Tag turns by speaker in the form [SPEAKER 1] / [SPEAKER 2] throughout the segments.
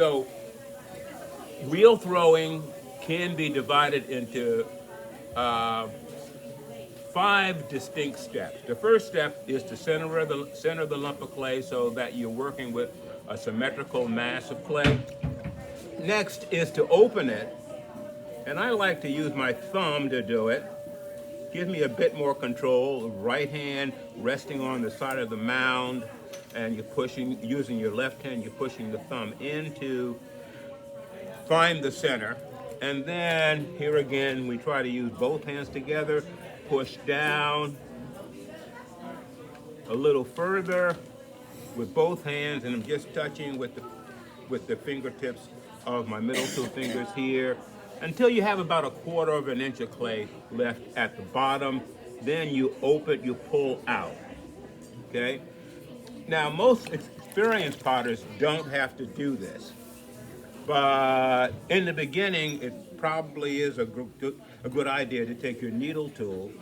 [SPEAKER 1] So wheel throwing can be divided into uh, five distinct steps. The first step is to center the lump of clay so that you're working with a symmetrical mass of clay. Next is to open it, and I like to use my thumb to do it. Gives me a bit more control. Right hand resting on the side of the mound, and you're pushing, using your left hand, you're pushing the thumb in to find the center. And then here again, we try to use both hands together, push down a little further with both hands, and I'm just touching with the fingertips of my middle two fingers here until you have about a quarter of an inch of clay left at the bottom. Then you open, you pull out. Okay? Now, most experienced potters don't have to do this, but in the beginning, it probably is a good idea to take your needle tool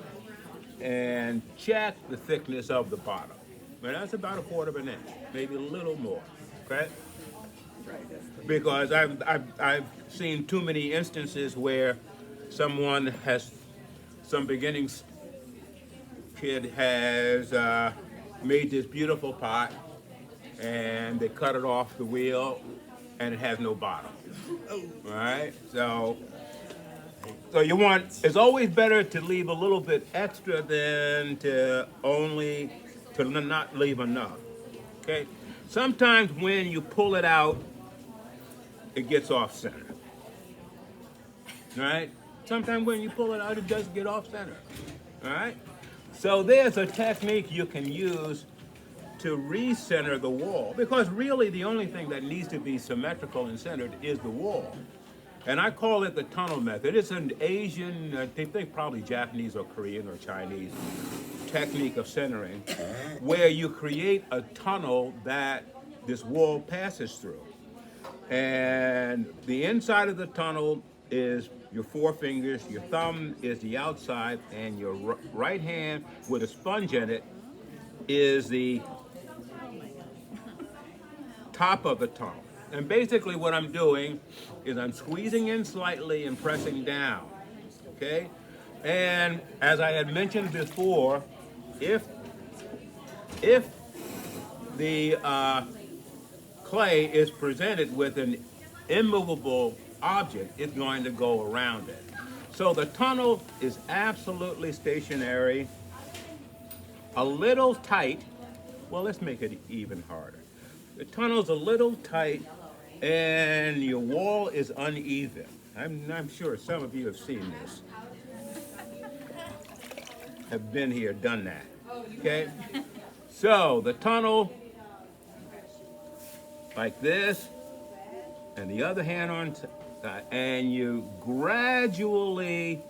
[SPEAKER 1] and check the thickness of the bottom. And that's about a quarter of an inch, maybe a little more. Okay? Because I've seen too many instances where someone has, some beginning kid has made this beautiful pot and they cut it off the wheel and it has no bottom. All right? So you want, it's always better to leave a little bit extra than to not leave enough. Okay? Sometimes when you pull it out, it gets off center. All right? Sometimes when you pull it out, it does get off center. All right? So there's a technique you can use to recenter the wall, because really the only thing that needs to be symmetrical and centered is the wall. And I call it the tunnel method. It's an Asian, I think probably Japanese or Korean or Chinese technique of centering, where you create a tunnel that this wall passes through. And the inside of the tunnel is your four fingers, your thumb is the outside, and your right hand with a sponge in it is the top of the tunnel. And basically what I'm doing is I'm squeezing in slightly and pressing down, okay? And as I had mentioned before, if the clay is presented with an immovable object, it's going to go around it. So the tunnel is absolutely stationary, a little tight. Well, let's make it even harder. The tunnel's a little tight and your wall is uneven. I'm sure some of you have seen this, have been here, done that, okay? So the tunnel, like this, and the other hand on, and you gradually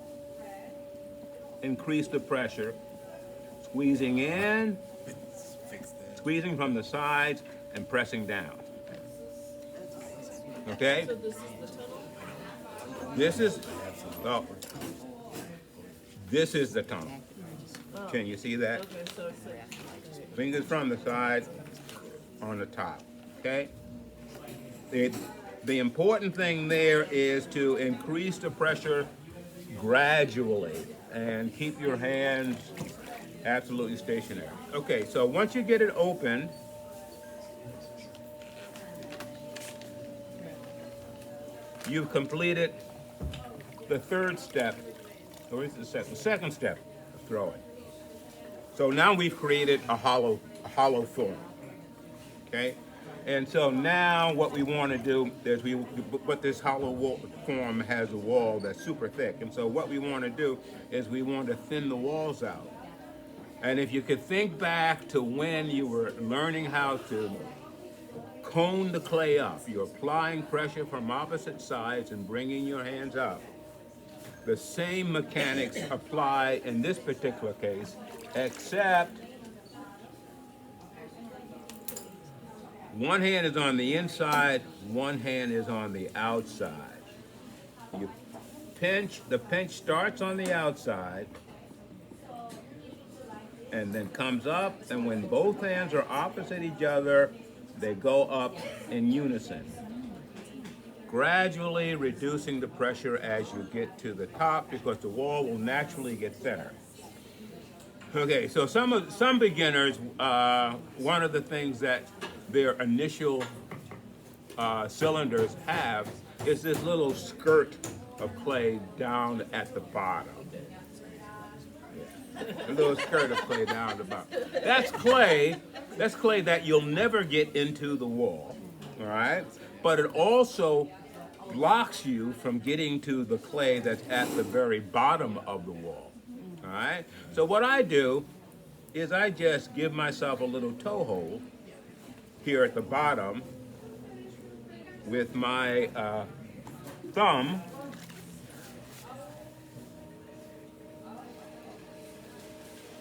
[SPEAKER 1] increase the pressure, squeezing in, squeezing from the sides, and pressing down. Okay?
[SPEAKER 2] So this is the tunnel?
[SPEAKER 1] This is, oh, this is the tunnel. Can you see that?
[SPEAKER 2] Okay, so it's
[SPEAKER 1] Fingers from the side, on the top. Okay? The important thing there is to increase the pressure gradually and keep your hands absolutely stationary. Okay, so once you get it open, you've completed the third step, or is it the second step of throwing. So now we've created a hollow form, okay? And so now what we want to do is but this hollow form has a wall that's super thick. And so what we want to do is we want to thin the walls out. And if you could think back to when you were learning how to cone the clay up, you're applying pressure from opposite sides and bringing your hands up. The same mechanics apply in this particular case, except one hand is on the inside, one hand is on the outside. You pinch, the pinch starts on the outside and then comes up, and when both hands are opposite each other, they go up in unison. gradually reducing the pressure as you get to the top because the wall will naturally get thinner. Okay, so some beginners, one of the things that their initial cylinders have is this little skirt of clay down at the bottom. A little skirt of clay down at the bottom. That's clay. That's clay that you'll never get into the wall. All right, but it also blocks you from getting to the clay that's at the very bottom of the wall. All right. So what I do is I just give myself a little toe hold here at the bottom with my thumb.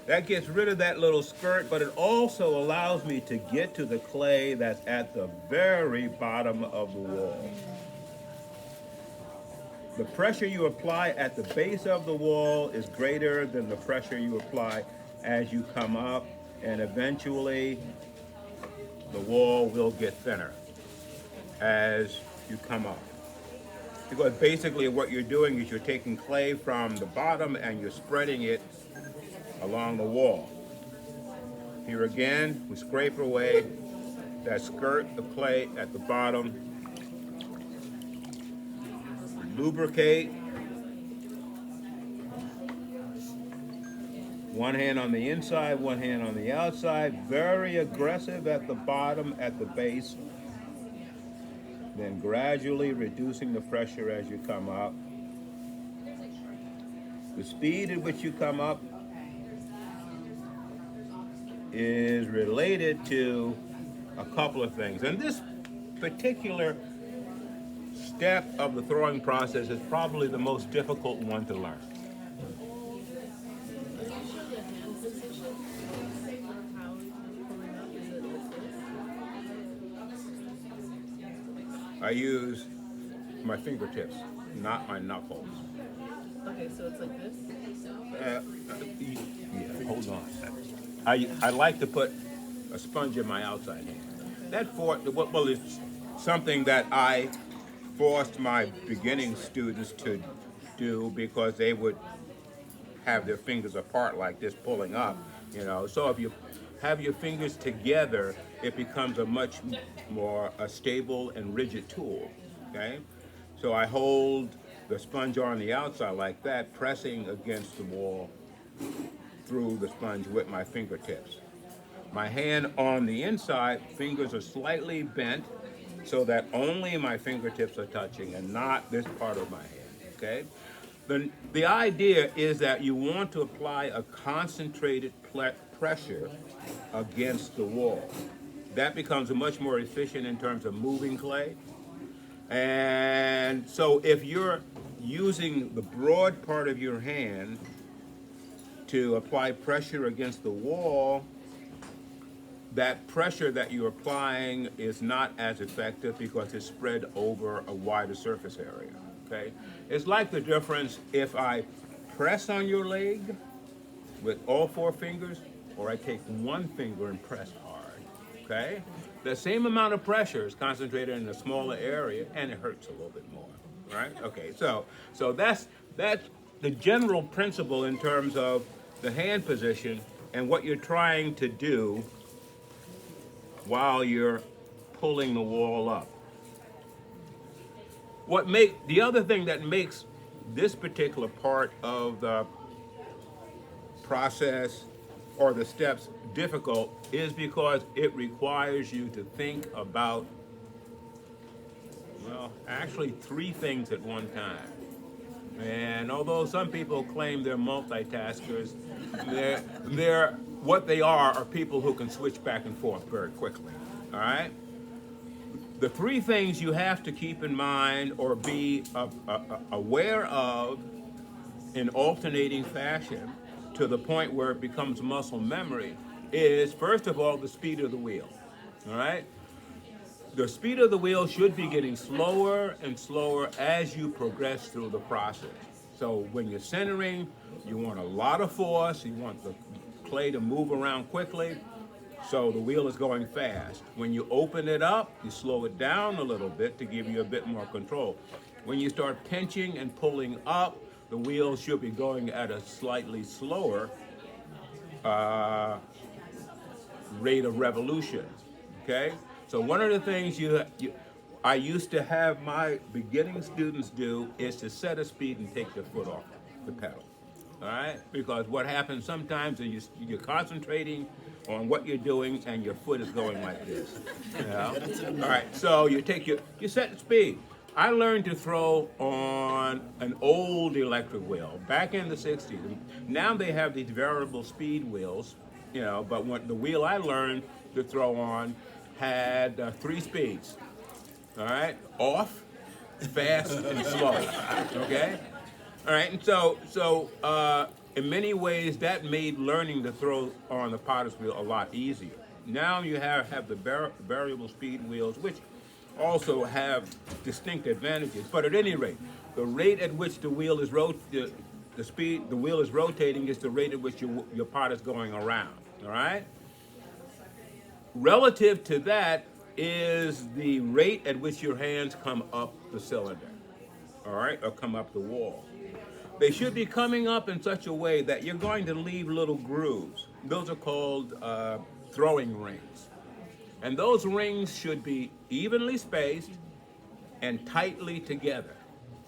[SPEAKER 1] That gets rid of that little skirt, but it also allows me to get to the clay that's at the very bottom of the wall. The pressure you apply at the base of the wall is greater than the pressure you apply as you come up, and eventually the wall will get thinner as you come up. Because basically what you're doing is you're taking clay from the bottom and you're spreading it along the wall. Here again, we scrape away that skirt of clay at the bottom, lubricate. One hand on the inside, one hand on the outside, very aggressive at the bottom, at the base, then gradually reducing the pressure as you come up. The speed at which you come up is related to a couple of things. And this particular step of the throwing process is probably the most difficult one to learn. I use my fingertips, not my knuckles.
[SPEAKER 2] Okay, so it's like this?
[SPEAKER 1] Yeah, hold on. I like to put a sponge in my outside hand. Well, it's something that I forced my beginning students to do because they would have their fingers apart like this, pulling up, you know. So if you have your fingers together, it becomes a much more stable and rigid tool, okay? So I hold the sponge on the outside like that, pressing against the wall through the sponge with my fingertips. My hand on the inside, fingers are slightly bent so that only my fingertips are touching and not this part of my hand, okay? The idea is that you want to apply a concentrated pressure against the wall. That becomes much more efficient in terms of moving clay. And so if you're using the broad part of your hand to apply pressure against the wall, that pressure that you're applying is not as effective because it's spread over a wider surface area, okay? It's like the difference if I press on your leg with all four fingers or I take one finger and press hard, okay? The same amount of pressure is concentrated in a smaller area and it hurts a little bit more, right? Okay, so that's the general principle in terms of the hand position and what you're trying to do while you're pulling the wall up. The other thing that makes this particular part of the process or the steps difficult is because it requires you to think about, well, actually three things at one time. And although some people claim they're multitaskers, what they are people who can switch back and forth very quickly, all right? The three things you have to keep in mind or be aware of in alternating fashion to the point where it becomes muscle memory is, first of all, the speed of the wheel, all right? The speed of the wheel should be getting slower and slower as you progress through the process. So when you're centering, you want a lot of force, you want the clay to move around quickly. So the wheel is going fast. When you open it up, you slow it down a little bit to give you a bit more control. When you start pinching and pulling up, the wheel should be going at a slightly slower rate of revolution. Okay? So one of the things I used to have my beginning students do is to set a speed and take their foot off the pedal. All right? Because what happens sometimes is you're concentrating on what you're doing and your foot is going like this. You know? All right, so you set the speed. I learned to throw on an old electric wheel back in the 60s. Now they have these variable speed wheels, you know, but the wheel I learned to throw on had 3 speeds. All right, off, fast, and slow. Okay, all right, and so in many ways that made learning to throw on the potter's wheel a lot easier. Now you have the variable speed wheels, which also have distinct advantages. But at any rate, the rate at which the wheel is the wheel is rotating is the rate at which your pot is going around. All right. Relative to that is the rate at which your hands come up the cylinder, all right, or come up the wall. They should be coming up in such a way that you're going to leave little grooves. Those are called throwing rings. And those rings should be evenly spaced and tightly together,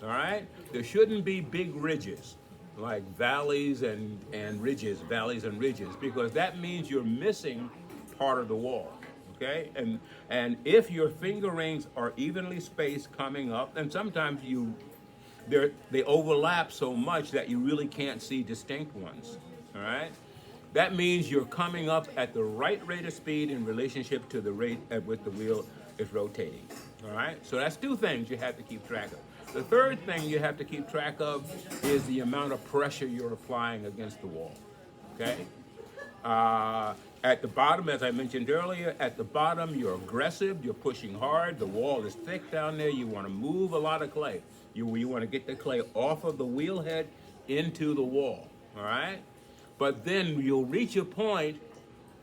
[SPEAKER 1] all right? There shouldn't be big ridges, like valleys and ridges, because that means you're missing part of the wall. Okay, and if your finger rings are evenly spaced coming up, and sometimes they overlap so much that you really can't see distinct ones. All right, that means you're coming up at the right rate of speed in relationship to the rate at which the wheel is rotating. All right, so that's 2 things you have to keep track of. The third thing you have to keep track of is the amount of pressure you're applying against the wall. Okay. At the bottom, as I mentioned earlier, at the bottom you're aggressive, you're pushing hard, the wall is thick down there, you want to move a lot of clay. You want to get the clay off of the wheel head into the wall, all right? But then you'll reach a point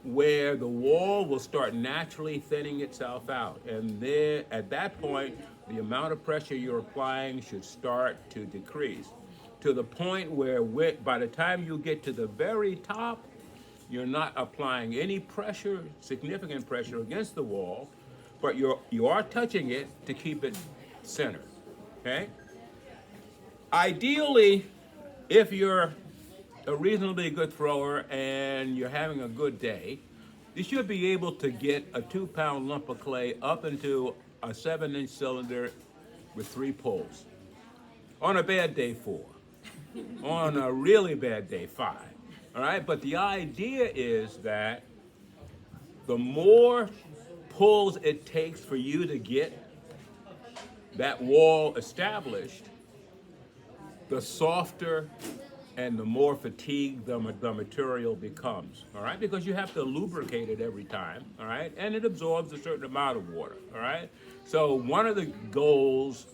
[SPEAKER 1] where the wall will start naturally thinning itself out. And then at that point, the amount of pressure you're applying should start to decrease to the point where by the time you get to the very top, you're not applying any pressure, significant pressure against the wall, but you are touching it to keep it centered, okay? Ideally, if you're a reasonably good thrower and you're having a good day, you should be able to get a 2-pound lump of clay up into a 7-inch cylinder with 3 pulls. On a bad day, 4. On a really bad day, 5. All right, but the idea is that the more pulls it takes for you to get that wall established, the softer and the more fatigued the material becomes, all right? Because you have to lubricate it every time, all right? And it absorbs a certain amount of water, all right? So one of the goals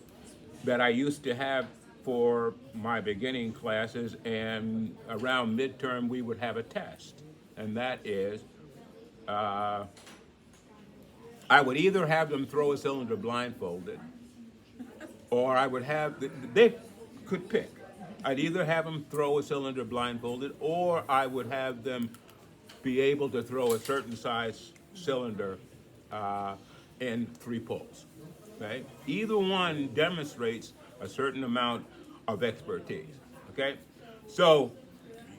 [SPEAKER 1] that I used to have for my beginning classes, and around midterm we would have a test, and that is I would either have them throw a cylinder blindfolded, or I would have they could pick. I'd either have them throw a cylinder blindfolded, or I would have them be able to throw a certain size cylinder in 3 pulls. Okay, either one demonstrates a certain amount of expertise. Okay, so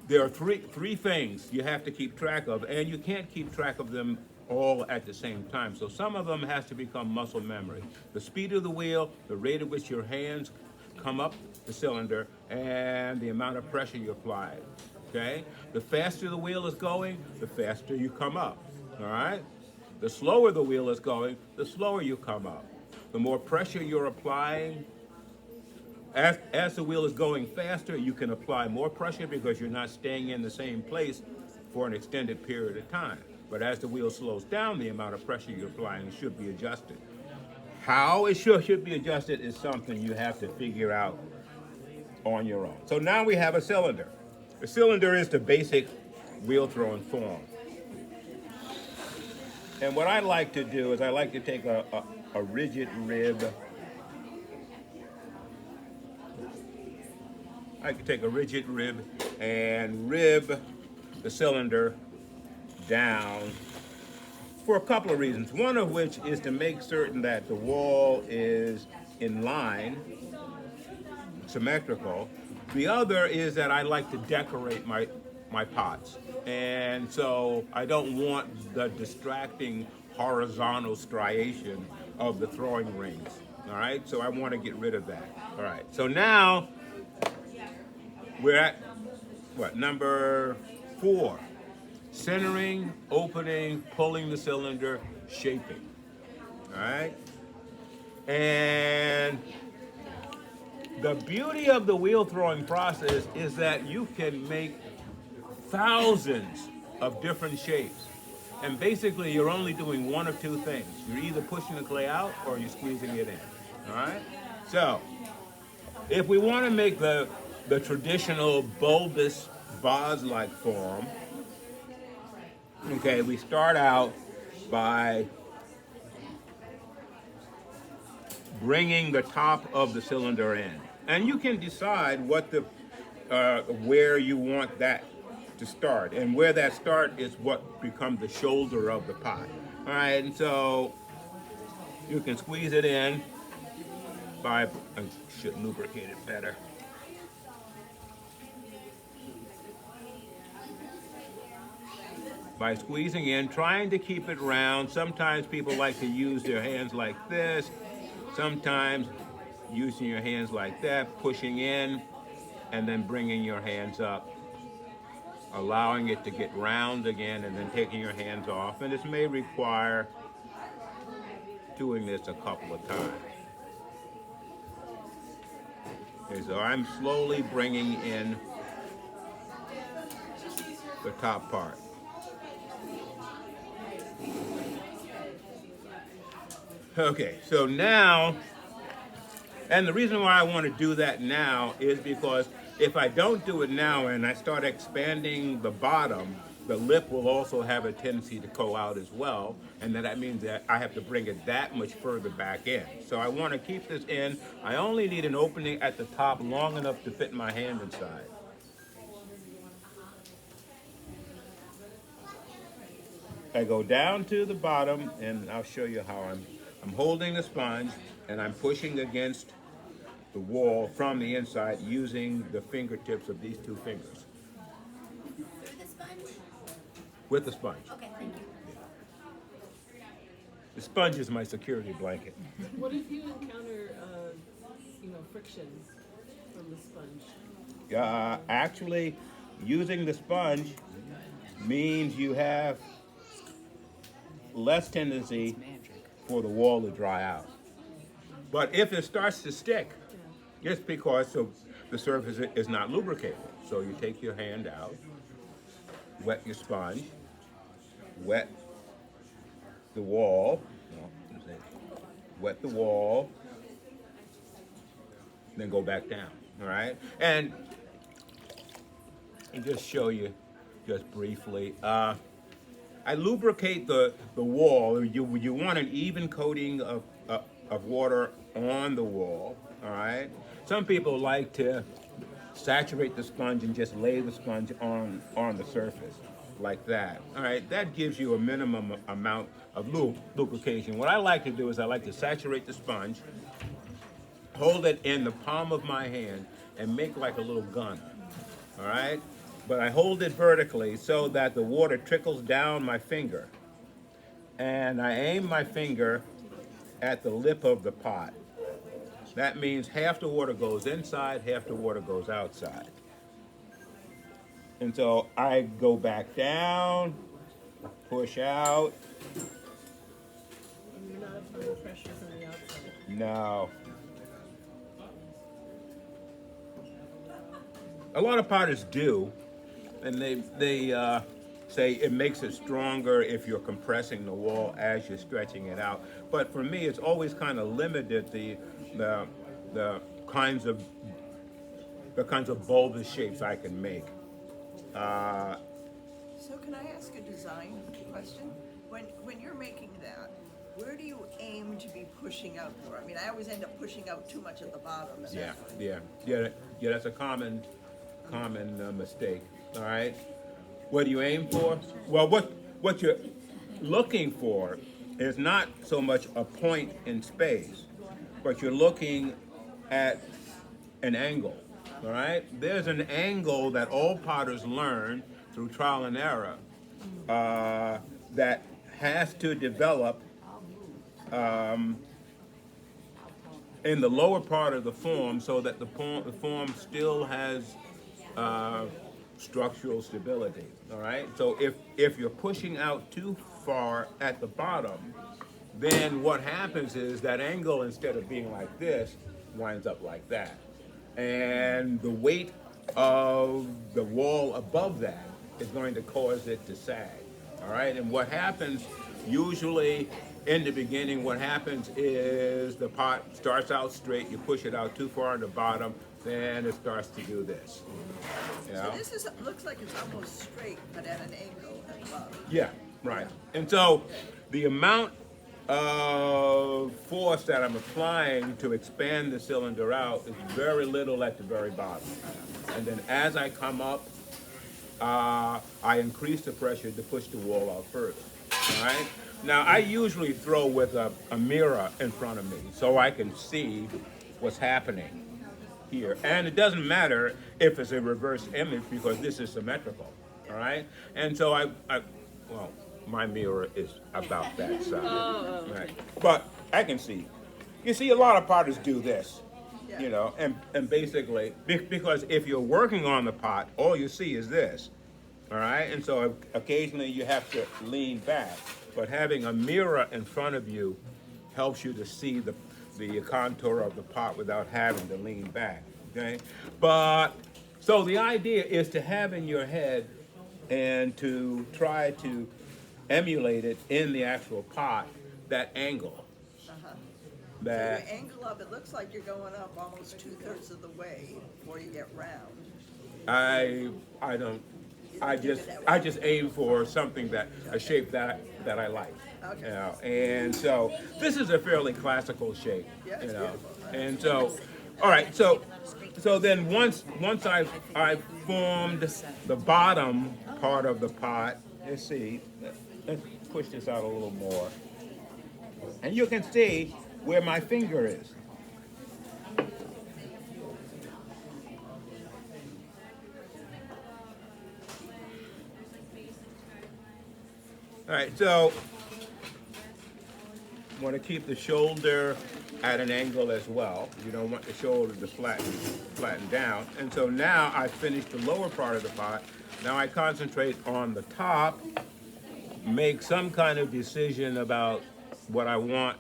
[SPEAKER 1] there are three things you have to keep track of, and you can't keep track of them all at the same time. So some of them has to become muscle memory. The speed of the wheel, the rate at which your hands come up the cylinder, and the amount of pressure you apply. Okay, the faster the wheel is going, the faster you come up. All right, the slower the wheel is going, the slower you come up. The more pressure you're applying, as the wheel is going faster, you can apply more pressure because you're not staying in the same place for an extended period of time. But as the wheel slows down, the amount of pressure you're applying should be adjusted. How it should be adjusted is something you have to figure out on your own. So now we have a cylinder. The cylinder is the basic wheel throwing form. And what I like to do is I like to take a rigid rib. I can take a rigid rib and rib the cylinder down for a couple of reasons. One of which is to make certain that the wall is in line, symmetrical. The other is that I like to decorate my pots. And so I don't want the distracting horizontal striation of the throwing rings. All right, so I want to get rid of that. All right, so now we're at what, number 4? Centering, opening, pulling the cylinder, shaping. All right? And the beauty of the wheel throwing process is that you can make thousands of different shapes. And basically, you're only doing one of two things. You're either pushing the clay out or you're squeezing it in. All right? So, if we want to make the traditional bulbous vase-like form, okay, we start out by bringing the top of the cylinder in. And you can decide what where you want that to start. And where that start is what becomes the shoulder of the pot. All right, and so you can squeeze it in by, I should lubricate it better. By squeezing in, trying to keep it round. Sometimes people like to use their hands like this. Sometimes using your hands like that, pushing in, and then bringing your hands up, allowing it to get round again, and then taking your hands off. And this may require doing this a couple of times. Okay, so I'm slowly bringing in the top part. Okay, so now, and the reason why I want to do that now is because if I don't do it now and I start expanding the bottom, the lip will also have a tendency to go out as well, and then that means that I have to bring it that much further back in. So I want to keep this in. I only need an opening at the top long enough to fit my hand inside. I go down to the bottom, and I'll show you how I'm holding the sponge, and I'm pushing against the wall from the inside using the fingertips of these two fingers.
[SPEAKER 3] Through the sponge?
[SPEAKER 1] With the sponge.
[SPEAKER 3] Okay, thank you.
[SPEAKER 1] The sponge is my security blanket.
[SPEAKER 2] What if you encounter, friction from the sponge?
[SPEAKER 1] Actually, using the sponge means you have less tendency for the wall to dry out. But if it starts to stick, it's because the surface is not lubricated. So you take your hand out, wet your sponge, wet the wall, wet the wall, then go back down, all right? And just show you just briefly, I lubricate the wall. You want an even coating of water on the wall, all right? Some people like to saturate the sponge and just lay the sponge on the surface like that. All right, that gives you a minimum amount of lubrication. What I like to do is I like to saturate the sponge, hold it in the palm of my hand, and make like a little gun, all right? But I hold it vertically so that the water trickles down my finger. And I aim my finger at the lip of the pot. That means half the water goes inside, half the water goes outside. And so I go back down, push out.
[SPEAKER 2] And you're not applying pressure from the outside.
[SPEAKER 1] No. A lot of potters do, and they say it makes it stronger if you're compressing the wall as you're stretching it out. But for me, it's always kind of limited the kinds of bulbous shapes I can make.
[SPEAKER 4] So can I ask a design question? when you're making that, where do you aim to be pushing out more? I mean, I always end up pushing out too much at the bottom. And
[SPEAKER 1] Yeah,
[SPEAKER 4] that's-
[SPEAKER 1] yeah. That's a common mistake. All right. What do you aim for? Well, what you're looking for is not so much a point in space, but you're looking at an angle. All right. There's an angle that all potters learn through trial and error that has to develop in the lower part of the form so that the form still has structural stability. All right. So if you're pushing out too far at the bottom, then what happens is that angle, instead of being like this, winds up like that, and the weight of the wall above that is going to cause it to sag. All right. And what happens usually in the beginning, what happens is the pot starts out straight, you push it out too far on the bottom, then it starts to do this. You know?
[SPEAKER 4] So this is, looks like it's almost straight, but at an angle at the bottom.
[SPEAKER 1] Yeah, right. And so the amount of force that I'm applying to expand the cylinder out is very little at the very bottom. And then as I come up, I increase the pressure to push the wall out further. All right? Now, I usually throw with a mirror in front of me so I can see what's happening here. And it doesn't matter if it's a reverse image because this is symmetrical. All right? And so well, my mirror is about that size.
[SPEAKER 2] Oh, okay.
[SPEAKER 1] Right. But I can see. You see, a lot of potters do this.
[SPEAKER 4] Yeah.
[SPEAKER 1] You know, and basically, because if you're working on the pot, all you see is this. All right? And so occasionally you have to lean back. But having a mirror in front of you helps you to see the contour of the pot without having to lean back. Okay? But, so the idea is to have in your head and to try to emulate it in the actual pot, that angle.
[SPEAKER 4] Uh-huh. So
[SPEAKER 1] That,
[SPEAKER 4] your angle up, it looks like you're going up almost 2/3 of the way before you get round.
[SPEAKER 1] I don't, I just aim for something a shape that I like.
[SPEAKER 4] Okay.
[SPEAKER 1] You know, and so this is a fairly classical shape.
[SPEAKER 4] Yeah,
[SPEAKER 1] You
[SPEAKER 4] it's
[SPEAKER 1] know,
[SPEAKER 4] beautiful.
[SPEAKER 1] and so, all right, so then once I've formed the bottom part of the pot, let's see, let's push this out a little more, and you can see where my finger is. All right, so want to keep the shoulder at an angle as well. You don't want the shoulder to flatten down. And so now I finished the lower part of the pot. Now I concentrate on the top, make some kind of decision about what I want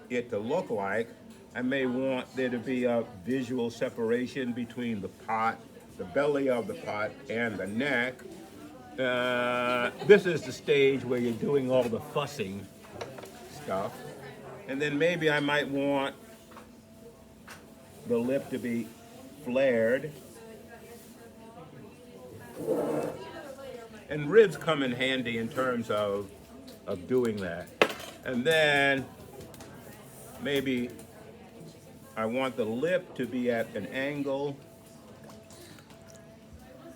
[SPEAKER 1] it to look like. I may want there to be a visual separation between the pot, the belly of the pot, and the neck. This is the stage where you're doing all the fussing stuff. And then maybe I might want the lip to be flared. And ribs come in handy in terms of doing that. And then maybe I want the lip to be at an angle,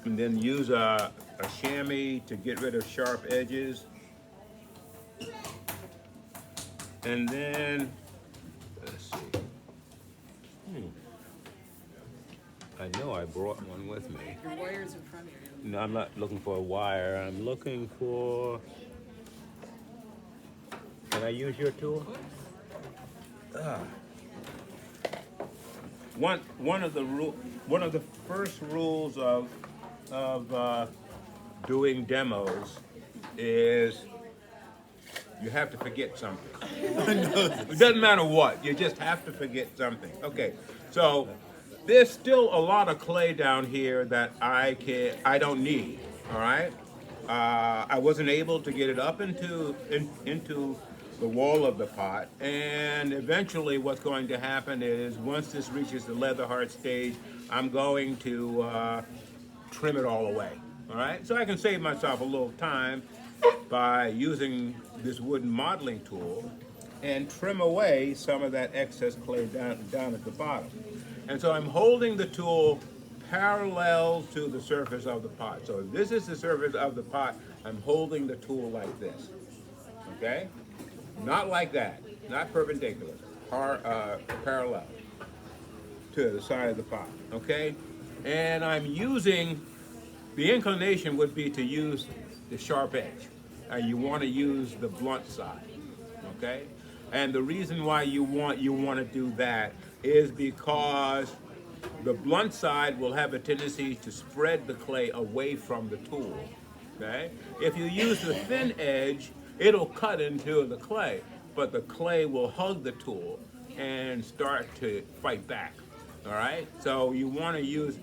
[SPEAKER 1] and then use a chamois to get rid of sharp edges. And then, let's see. I know I brought one with me.
[SPEAKER 2] Your wire's in front of you.
[SPEAKER 1] No, I'm not looking for a wire. I'm looking for. Can I use your tool? One of the first rules of doing demos is you have to forget something. It doesn't matter what, you just have to forget something. Okay, so there's still a lot of clay down here that I don't need. All right, I wasn't able to get it up into the wall of the pot, and eventually what's going to happen is once this reaches the leather hard stage, I'm going to trim it all away. All right, so I can save myself a little time by using this wooden modeling tool and trim away some of that excess clay down at the bottom. And so I'm holding the tool parallel to the surface of the pot. So if this is the surface of the pot, I'm holding the tool like this, okay? Not like that, not perpendicular, parallel to the side of the pot, okay? And I'm using, the inclination would be to use the sharp edge. You want to use the blunt side, okay? And the reason why you want to do that is because the blunt side will have a tendency to spread the clay away from the tool, okay? If you use the thin edge, it'll cut into the clay, but the clay will hug the tool and start to fight back, all right? So you want to use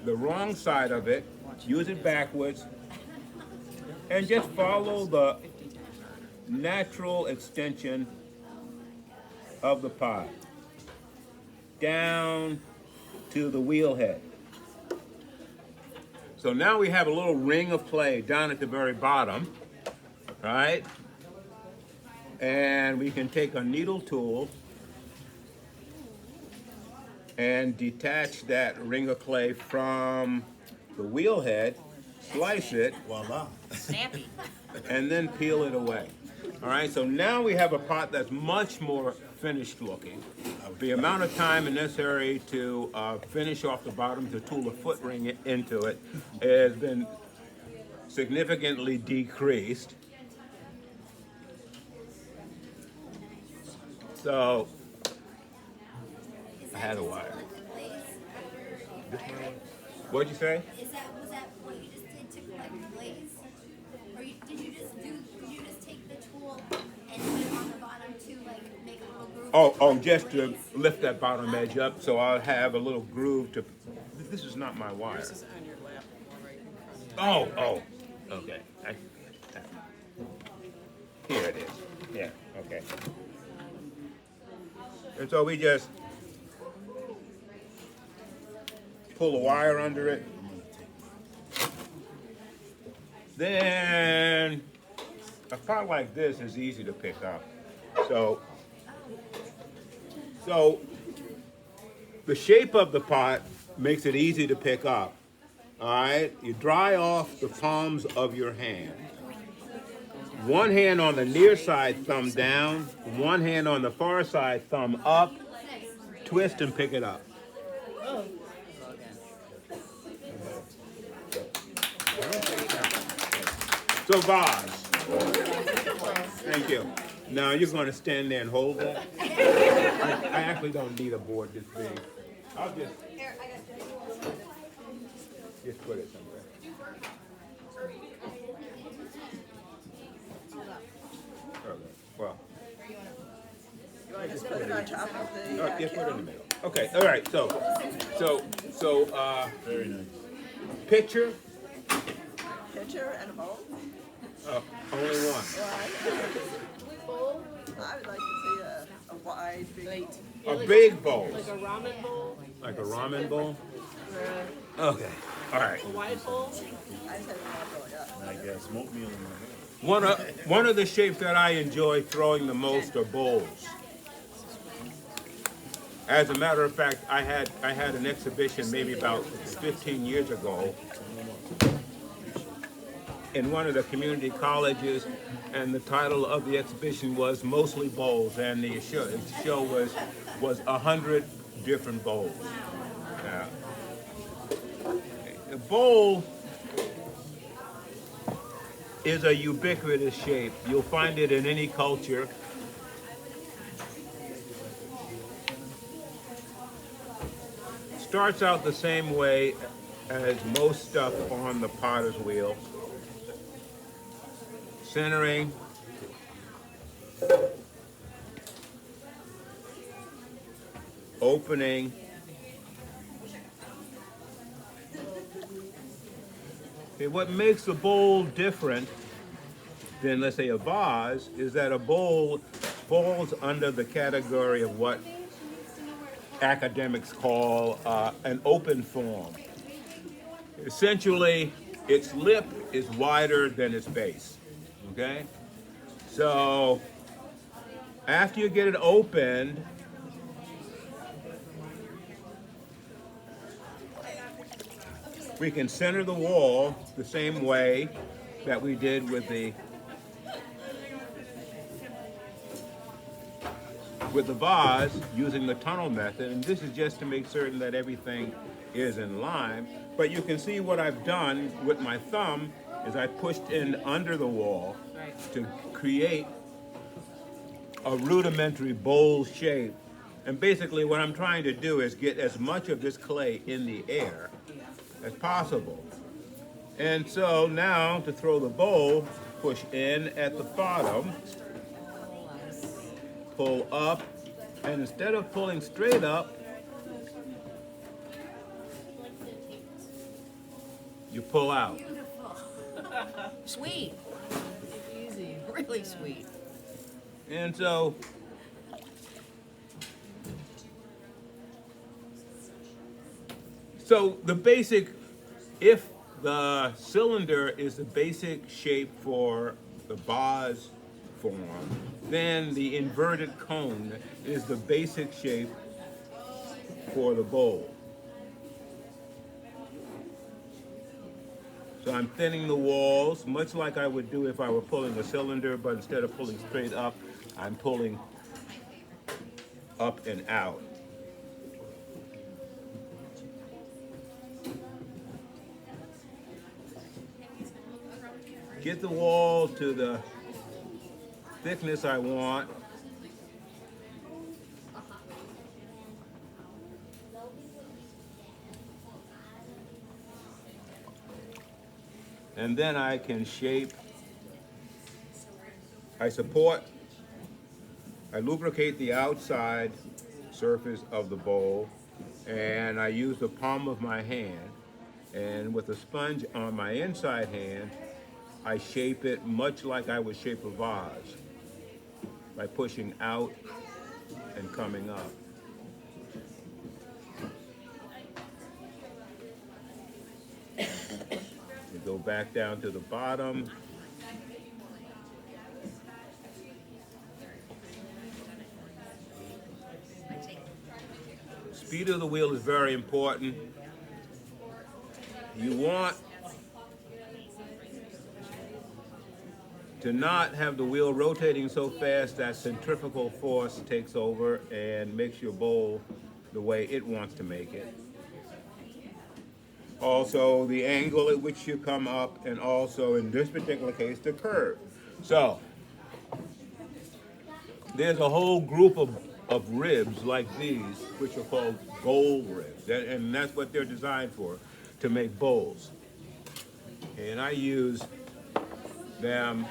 [SPEAKER 1] the wrong side of it, use it backwards, and just follow the natural extension of the pot down to the wheel head. So now we have a little ring of clay down at the very bottom, right? And we can take a needle tool and detach that ring of clay from the wheel head, slice it,
[SPEAKER 5] Voila.
[SPEAKER 3] Snappy.
[SPEAKER 1] and then peel it away. All right, so now we have a pot that's much more finished looking. The amount of time necessary to finish off the bottom, to tool a foot ring into it, has been significantly decreased. So,
[SPEAKER 3] Is
[SPEAKER 1] I had a
[SPEAKER 3] just
[SPEAKER 1] wire.
[SPEAKER 3] to collect the glaze after you fired it?
[SPEAKER 1] What'd you say?
[SPEAKER 3] Was that what you just did to collect the glaze? Or did you just take the tool and put it on the bottom to like make a little groove?
[SPEAKER 1] Oh, just to lift that bottom edge up, so I'll have a little groove to. This is not my wire.
[SPEAKER 2] This is on your lap, right in front of you.
[SPEAKER 1] Oh, okay. Here it is. Yeah, okay. And so we just pull a wire under it. Then a pot like this is easy to pick up. So the shape of the pot makes it easy to pick up. All right, you dry off the palms of your hand. One hand on the near side, thumb down. One hand on the far side, thumb up. Twist and pick it up. So vase. Thank you. Now you're going to stand there and hold that. I actually don't need a board this big. I'll just put it somewhere. Okay. Well,
[SPEAKER 4] You want to just put it on top of the
[SPEAKER 1] just put it in the
[SPEAKER 4] kiln?
[SPEAKER 1] middle. Okay. All right. So,
[SPEAKER 5] Very nice.
[SPEAKER 1] picture.
[SPEAKER 4] Pitcher and a bowl?
[SPEAKER 1] Only one.
[SPEAKER 4] I would like to see a wide, big bowl.
[SPEAKER 1] A big bowl,
[SPEAKER 2] Like a ramen bowl,
[SPEAKER 1] like a ramen bowl.
[SPEAKER 2] or
[SPEAKER 1] Okay. All right.
[SPEAKER 2] a wide bowl.
[SPEAKER 4] I just had a bowl, yeah.
[SPEAKER 5] I got smoked meal in my hand.
[SPEAKER 1] One of the shapes that I enjoy throwing the most are bowls. As a matter of fact, I had an exhibition maybe about 15 years ago in one of the community colleges, and the title of the exhibition was Mostly Bowls, and the show was 100 different bowls. The bowl is a ubiquitous shape. You'll find it in any culture. Starts out the same way as most stuff on the potter's wheel. Centering. Opening. Okay, what makes a bowl different than, let's say, a vase is that a bowl falls under the category of what academics call an open form. Essentially, its lip is wider than its base. Okay? So after you get it opened, we can center the wall the same way that we did with the vase using the tunnel method, and this is just to make certain that everything is in line. But you can see what I've done with my thumb is I pushed in under the wall
[SPEAKER 2] Right.
[SPEAKER 1] to create a rudimentary bowl shape. And basically what I'm trying to do is get as much of this clay in the air as possible. And so now to throw the bowl, push in at the bottom, pull up, and instead of pulling straight up, you pull out.
[SPEAKER 2] Sweet. Easy. Really sweet.
[SPEAKER 1] And so the basic, if the cylinder is the basic shape for the vase form, then the inverted cone is the basic shape for the bowl. So I'm thinning the walls, much like I would do if I were pulling a cylinder, but instead of pulling straight up, I'm pulling up and out. Get the wall to the thickness I want. And then I can shape, I lubricate the outside surface of the bowl, and I use the palm of my hand, and with a sponge on my inside hand, I shape it much like I would shape a vase, by pushing out and coming up. You go back down to the bottom. Speed of the wheel is very important. You want to not have the wheel rotating so fast that centrifugal force takes over and makes your bowl the way it wants to make it. Also, the angle at which you come up, and also, in this particular case, the curve. So, there's a whole group of ribs like these, which are called bowl ribs, and that's what they're designed for, to make bowls. And I use them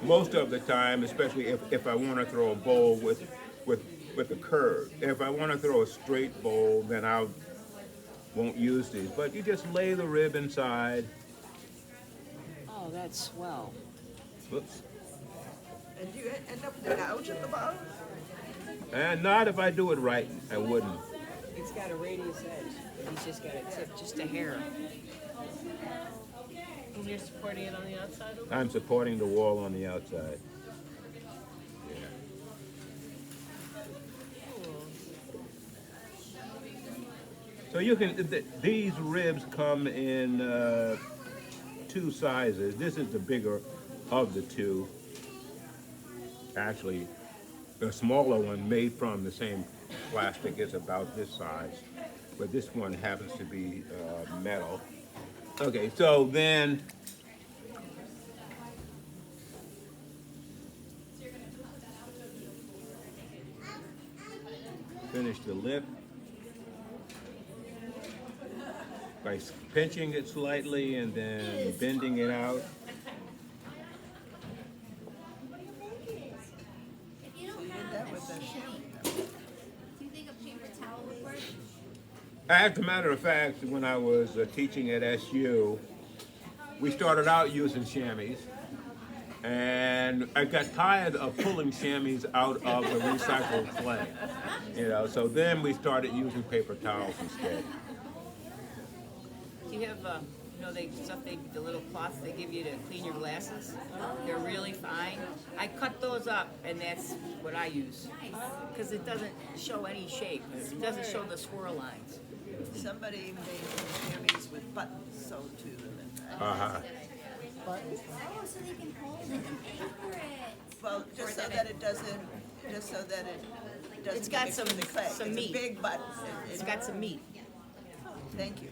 [SPEAKER 1] most of the time, especially if I want to throw a bowl with a curve. If I want to throw a straight bowl, then I won't use these. But you just lay the rib inside.
[SPEAKER 2] Oh, that's swell.
[SPEAKER 1] Whoops.
[SPEAKER 4] And do you end up with a gouge at the bottom?
[SPEAKER 1] And not if I do it right, I wouldn't.
[SPEAKER 2] It's got a radius edge, but he's just got a tip, just a hair. And you're supporting it on the outside?
[SPEAKER 1] I'm supporting the wall on the outside. Yeah. So you can, these ribs come in two sizes. This is the bigger of the two. Actually, the smaller one made from the same plastic is about this size, but this one happens to be metal. Okay, so then finish the lip by pinching it slightly and then bending it out.
[SPEAKER 3] If you don't have
[SPEAKER 4] That
[SPEAKER 3] a
[SPEAKER 4] was a
[SPEAKER 3] chamois, do you think a paper towel would work?
[SPEAKER 1] As a matter of fact, when I was teaching at SU, we started out using chamois, and I got tired of pulling chamois out of the recycled clay. You know, so then we started using paper towels instead.
[SPEAKER 2] Do you have You know, the little cloths they give you to clean your glasses. They're really fine. I cut those up, and that's what I use. Because it doesn't show any shape. It doesn't show the swirl lines.
[SPEAKER 4] Somebody made some jammies with buttons sewed to them.
[SPEAKER 1] Uh-huh.
[SPEAKER 3] Oh, so they can hold it and anchor it.
[SPEAKER 4] Well, just so that it doesn't
[SPEAKER 2] It's got
[SPEAKER 4] mix with the clay.
[SPEAKER 2] some
[SPEAKER 4] It's
[SPEAKER 2] meat.
[SPEAKER 4] a big button.
[SPEAKER 2] It's got some meat.
[SPEAKER 4] Thank you.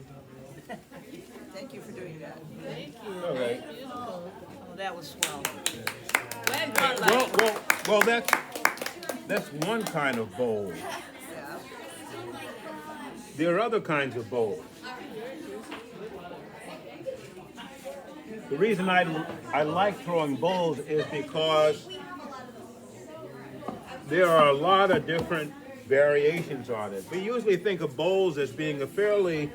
[SPEAKER 4] Thank you for doing that.
[SPEAKER 1] Okay.
[SPEAKER 2] Oh, that was swell. Well done, buddy.
[SPEAKER 1] Well, that's one kind of bowl.
[SPEAKER 4] Yeah.
[SPEAKER 1] There are other kinds of bowls. The reason I like throwing bowls is because there are a lot of different variations on it. We usually think of bowls as being a fairly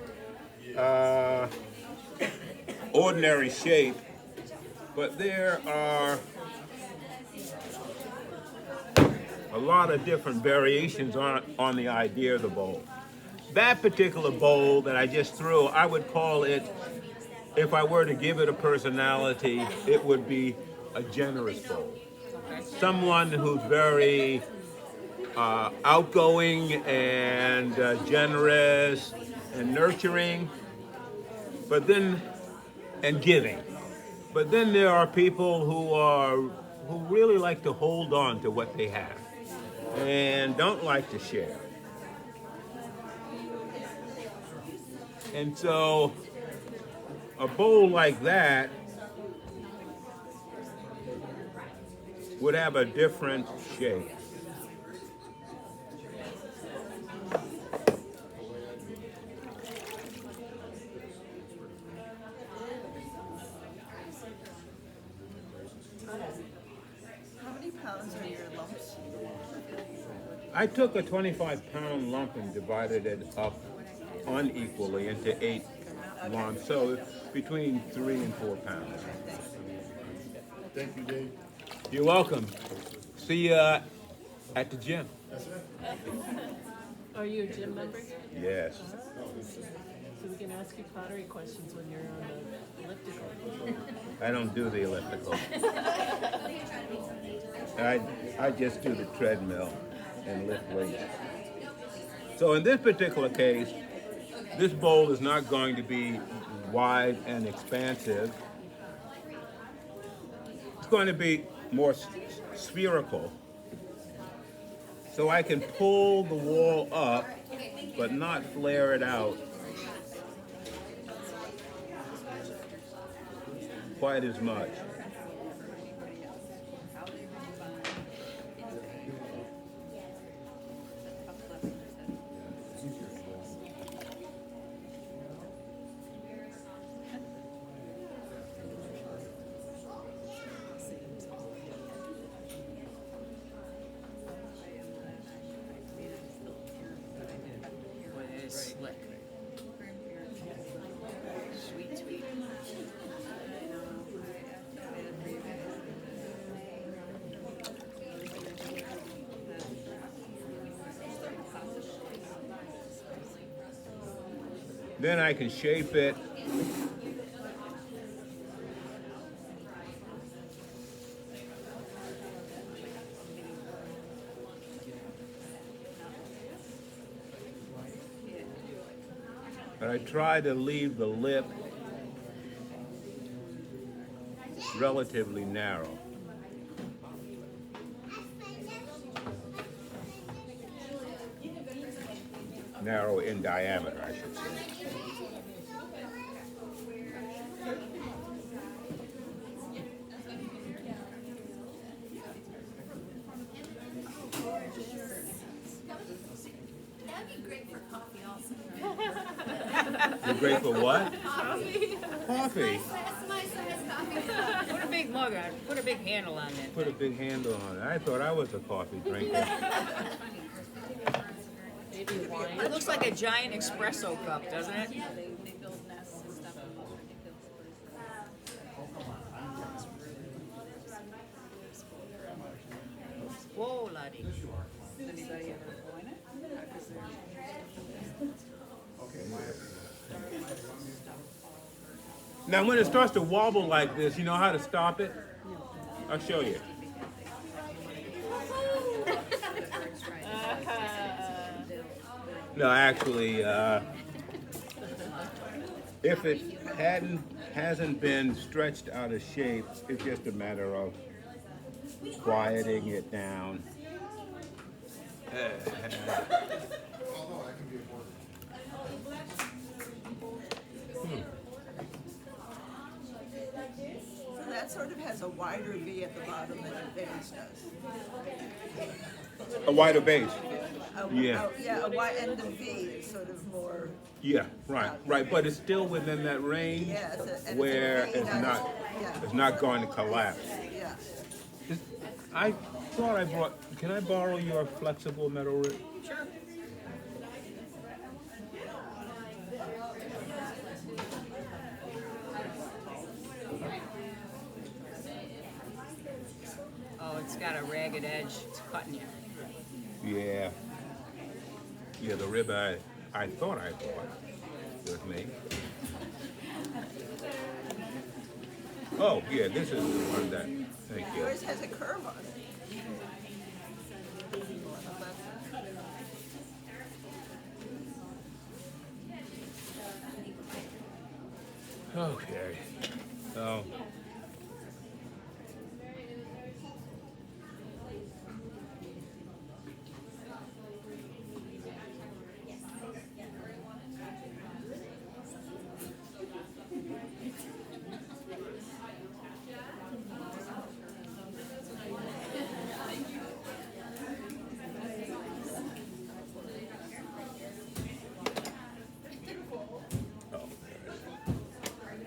[SPEAKER 1] ordinary shape, but there are a lot of different variations on the idea of the bowl. That particular bowl that I just threw, I would call it, if I were to give it a personality, it would be a generous bowl. Someone who's very outgoing and generous and nurturing, and giving. But then there are people who really like to hold on to what they have and don't like to share. And so a bowl like that would have a different shape.
[SPEAKER 4] How many pounds are your lumps?
[SPEAKER 1] I took a 25-pound lump and divided it up unequally into 8 lumps, so between 3 and 4 pounds.
[SPEAKER 5] Thank you, Dave.
[SPEAKER 1] You're welcome. See you at the gym.
[SPEAKER 6] Are you a gym member here?
[SPEAKER 1] Yes.
[SPEAKER 6] So we can ask you pottery questions when you're on the elliptical.
[SPEAKER 1] I don't do the elliptical. I just do the treadmill and lift weights. So in this particular case, this bowl is not going to be wide and expansive. It's going to be more spherical. So I can pull the wall up, but not flare it out quite as much.
[SPEAKER 2] Boy, that is slick. Sweet, sweet.
[SPEAKER 1] Then I can shape it. But I try to leave the lip relatively narrow. Narrow in diameter, I should say.
[SPEAKER 3] That would be great for coffee also.
[SPEAKER 1] You're great for what? Coffee.
[SPEAKER 3] That's my size coffee.
[SPEAKER 2] Put a big mug on, put a big handle on that.
[SPEAKER 1] Put a big handle on it. I thought I was a coffee drinker.
[SPEAKER 6] Maybe wine.
[SPEAKER 2] It looks like a giant espresso cup, doesn't it? Whoa, laddie.
[SPEAKER 1] Now, when it starts to wobble like this, you know how to stop it? I'll show you. No, actually, if it hasn't been stretched out of shape, it's just a matter of quieting it down.
[SPEAKER 4] So that sort of has a wider V at the bottom than a base does.
[SPEAKER 1] A wider base.
[SPEAKER 4] Yeah, a wide, and the V is sort of more,
[SPEAKER 1] Yeah, right. But it's still within that range
[SPEAKER 4] yeah, and
[SPEAKER 1] where
[SPEAKER 4] it's a V,
[SPEAKER 1] it's not going to collapse.
[SPEAKER 4] yeah.
[SPEAKER 1] I thought I brought. Can I borrow your flexible metal rig?
[SPEAKER 2] Sure. Oh, it's got a ragged edge. It's cutting you.
[SPEAKER 1] Yeah. Yeah, the rib I thought I bought with me. Oh, yeah, this is the one that. Thank you.
[SPEAKER 4] Yours has a curve on it.
[SPEAKER 1] Okay. So.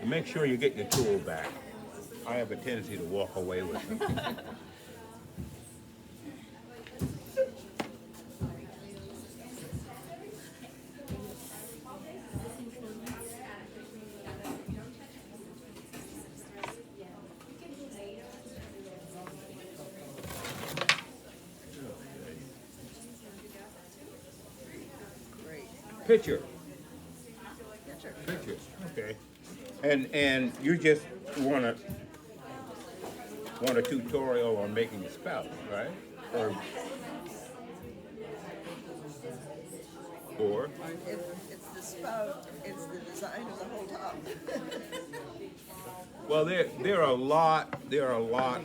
[SPEAKER 1] Make sure you get your tool back. I have a tendency to walk away with it. Picture. Picture. Okay. And you just want a tutorial on making a spout, right? Or
[SPEAKER 4] It's the spout, it's the design of the whole top.
[SPEAKER 1] well, there are a lot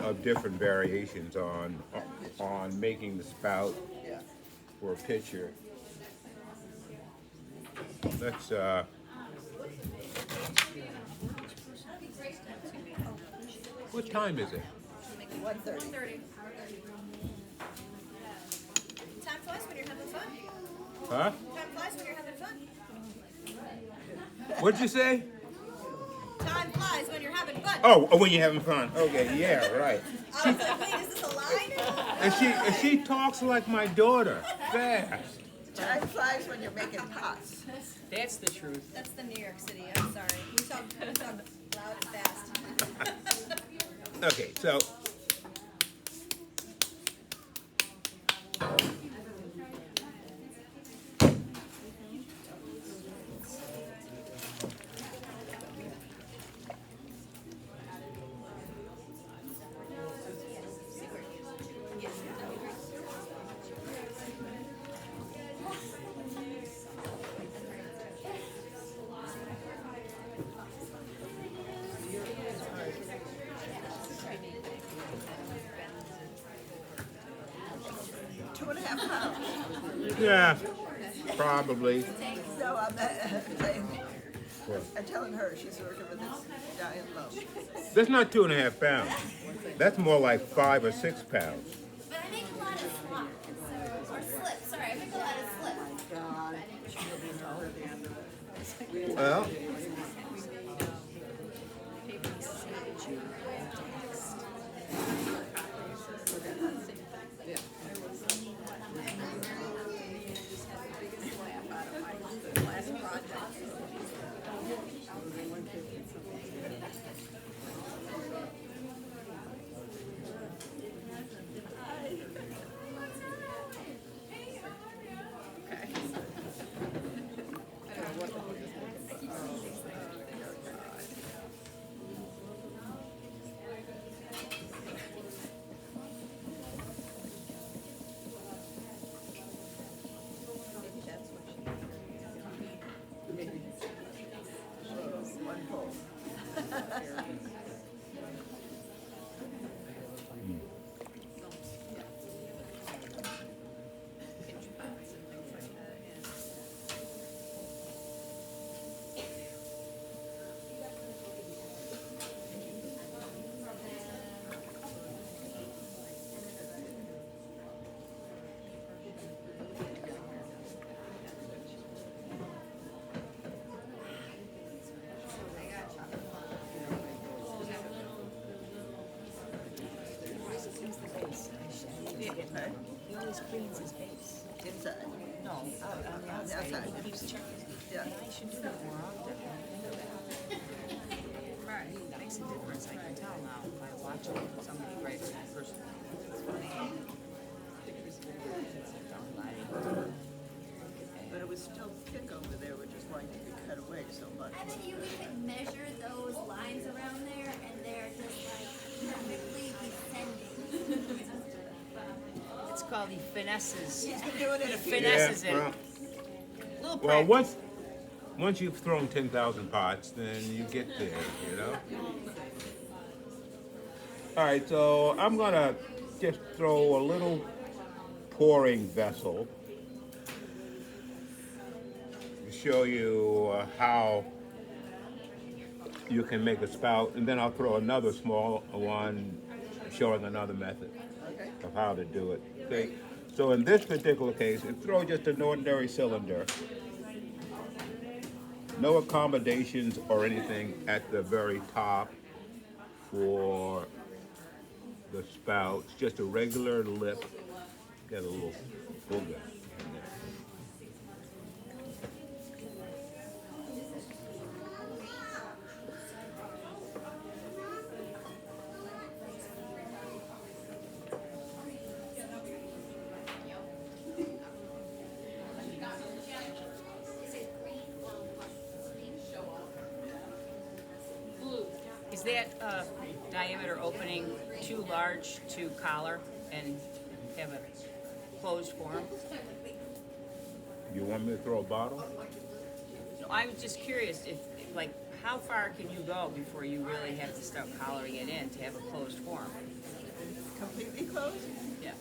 [SPEAKER 1] of different variations on making the spout
[SPEAKER 4] Yeah.
[SPEAKER 1] for a pitcher. Let's what time is it?
[SPEAKER 4] 1:30.
[SPEAKER 3] Time flies when you're having fun.
[SPEAKER 1] Huh?
[SPEAKER 3] Time flies when you're having fun.
[SPEAKER 1] What'd you say?
[SPEAKER 3] Time flies when you're having fun.
[SPEAKER 1] Oh, when you're having fun. Okay, yeah, right.
[SPEAKER 3] I was like, wait, is this a line?
[SPEAKER 1] And she talks like my daughter. Fast.
[SPEAKER 4] Time flies when you're making pots.
[SPEAKER 2] That's the truth.
[SPEAKER 3] That's the New York City. I'm sorry. We talk loud and fast.
[SPEAKER 1] Okay, so
[SPEAKER 4] Two and a half pounds.
[SPEAKER 1] yeah, probably.
[SPEAKER 4] So I'm telling her she's working with this giant lump.
[SPEAKER 1] That's not 2.5 pounds. That's more like 5 or 6 pounds.
[SPEAKER 3] But I make a lot of slop. Or slip. Sorry, I make a lot of slip.
[SPEAKER 1] Well,
[SPEAKER 2] always cleans his base.
[SPEAKER 4] Inside.
[SPEAKER 2] No, out on the outside.
[SPEAKER 4] outside.
[SPEAKER 2] He keeps checking.
[SPEAKER 4] Yeah.
[SPEAKER 2] I should do that more often. Right, it makes a difference. I can tell now by watching somebody write it personally. It's funny.
[SPEAKER 4] But it was still thick over there, which is why you could cut away so much.
[SPEAKER 3] I bet you we could measure those lines around there and they're just like perfectly descending.
[SPEAKER 2] It's called he finesses.
[SPEAKER 4] He's been doing it
[SPEAKER 2] He
[SPEAKER 4] a few
[SPEAKER 2] finesses
[SPEAKER 1] Yeah,
[SPEAKER 2] it. Little
[SPEAKER 1] Well,
[SPEAKER 2] practice.
[SPEAKER 1] once you've thrown 10,000 pots, then you get there, you know? All right, so I'm gonna just throw a little pouring vessel to show you how you can make a spout, and then I'll throw another small one showing another method
[SPEAKER 4] Okay.
[SPEAKER 1] of how to do it. Okay, so in this particular case, throw just an ordinary cylinder. No accommodations or anything at the very top for the spouts, just a regular lip. Get a little booger in there.
[SPEAKER 2] Is that diameter opening too large to collar and have a closed form?
[SPEAKER 1] You want me to throw a bottle?
[SPEAKER 2] No, I'm just curious if, like, how far can you go before you really have to start collaring it in to have a closed form?
[SPEAKER 4] Completely closed?
[SPEAKER 2] Yeah.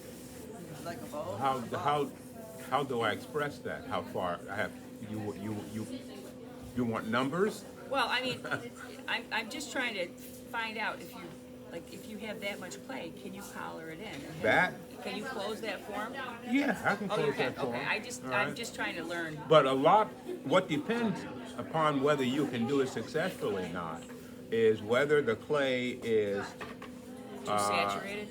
[SPEAKER 4] Like a bowl?
[SPEAKER 1] How do I express that? How far? I have you want numbers?
[SPEAKER 2] Well, I mean, I'm just trying to find out if you, like, if you have that much clay, can you collar it in?
[SPEAKER 1] That?
[SPEAKER 2] Can you close that form?
[SPEAKER 1] Yeah, I can
[SPEAKER 2] Oh,
[SPEAKER 1] close
[SPEAKER 2] you can,
[SPEAKER 1] that form.
[SPEAKER 2] okay,
[SPEAKER 1] All
[SPEAKER 2] I'm
[SPEAKER 1] right.
[SPEAKER 2] just trying to learn.
[SPEAKER 1] But what depends upon whether you can do it successfully or not is whether the clay is
[SPEAKER 2] Too saturated?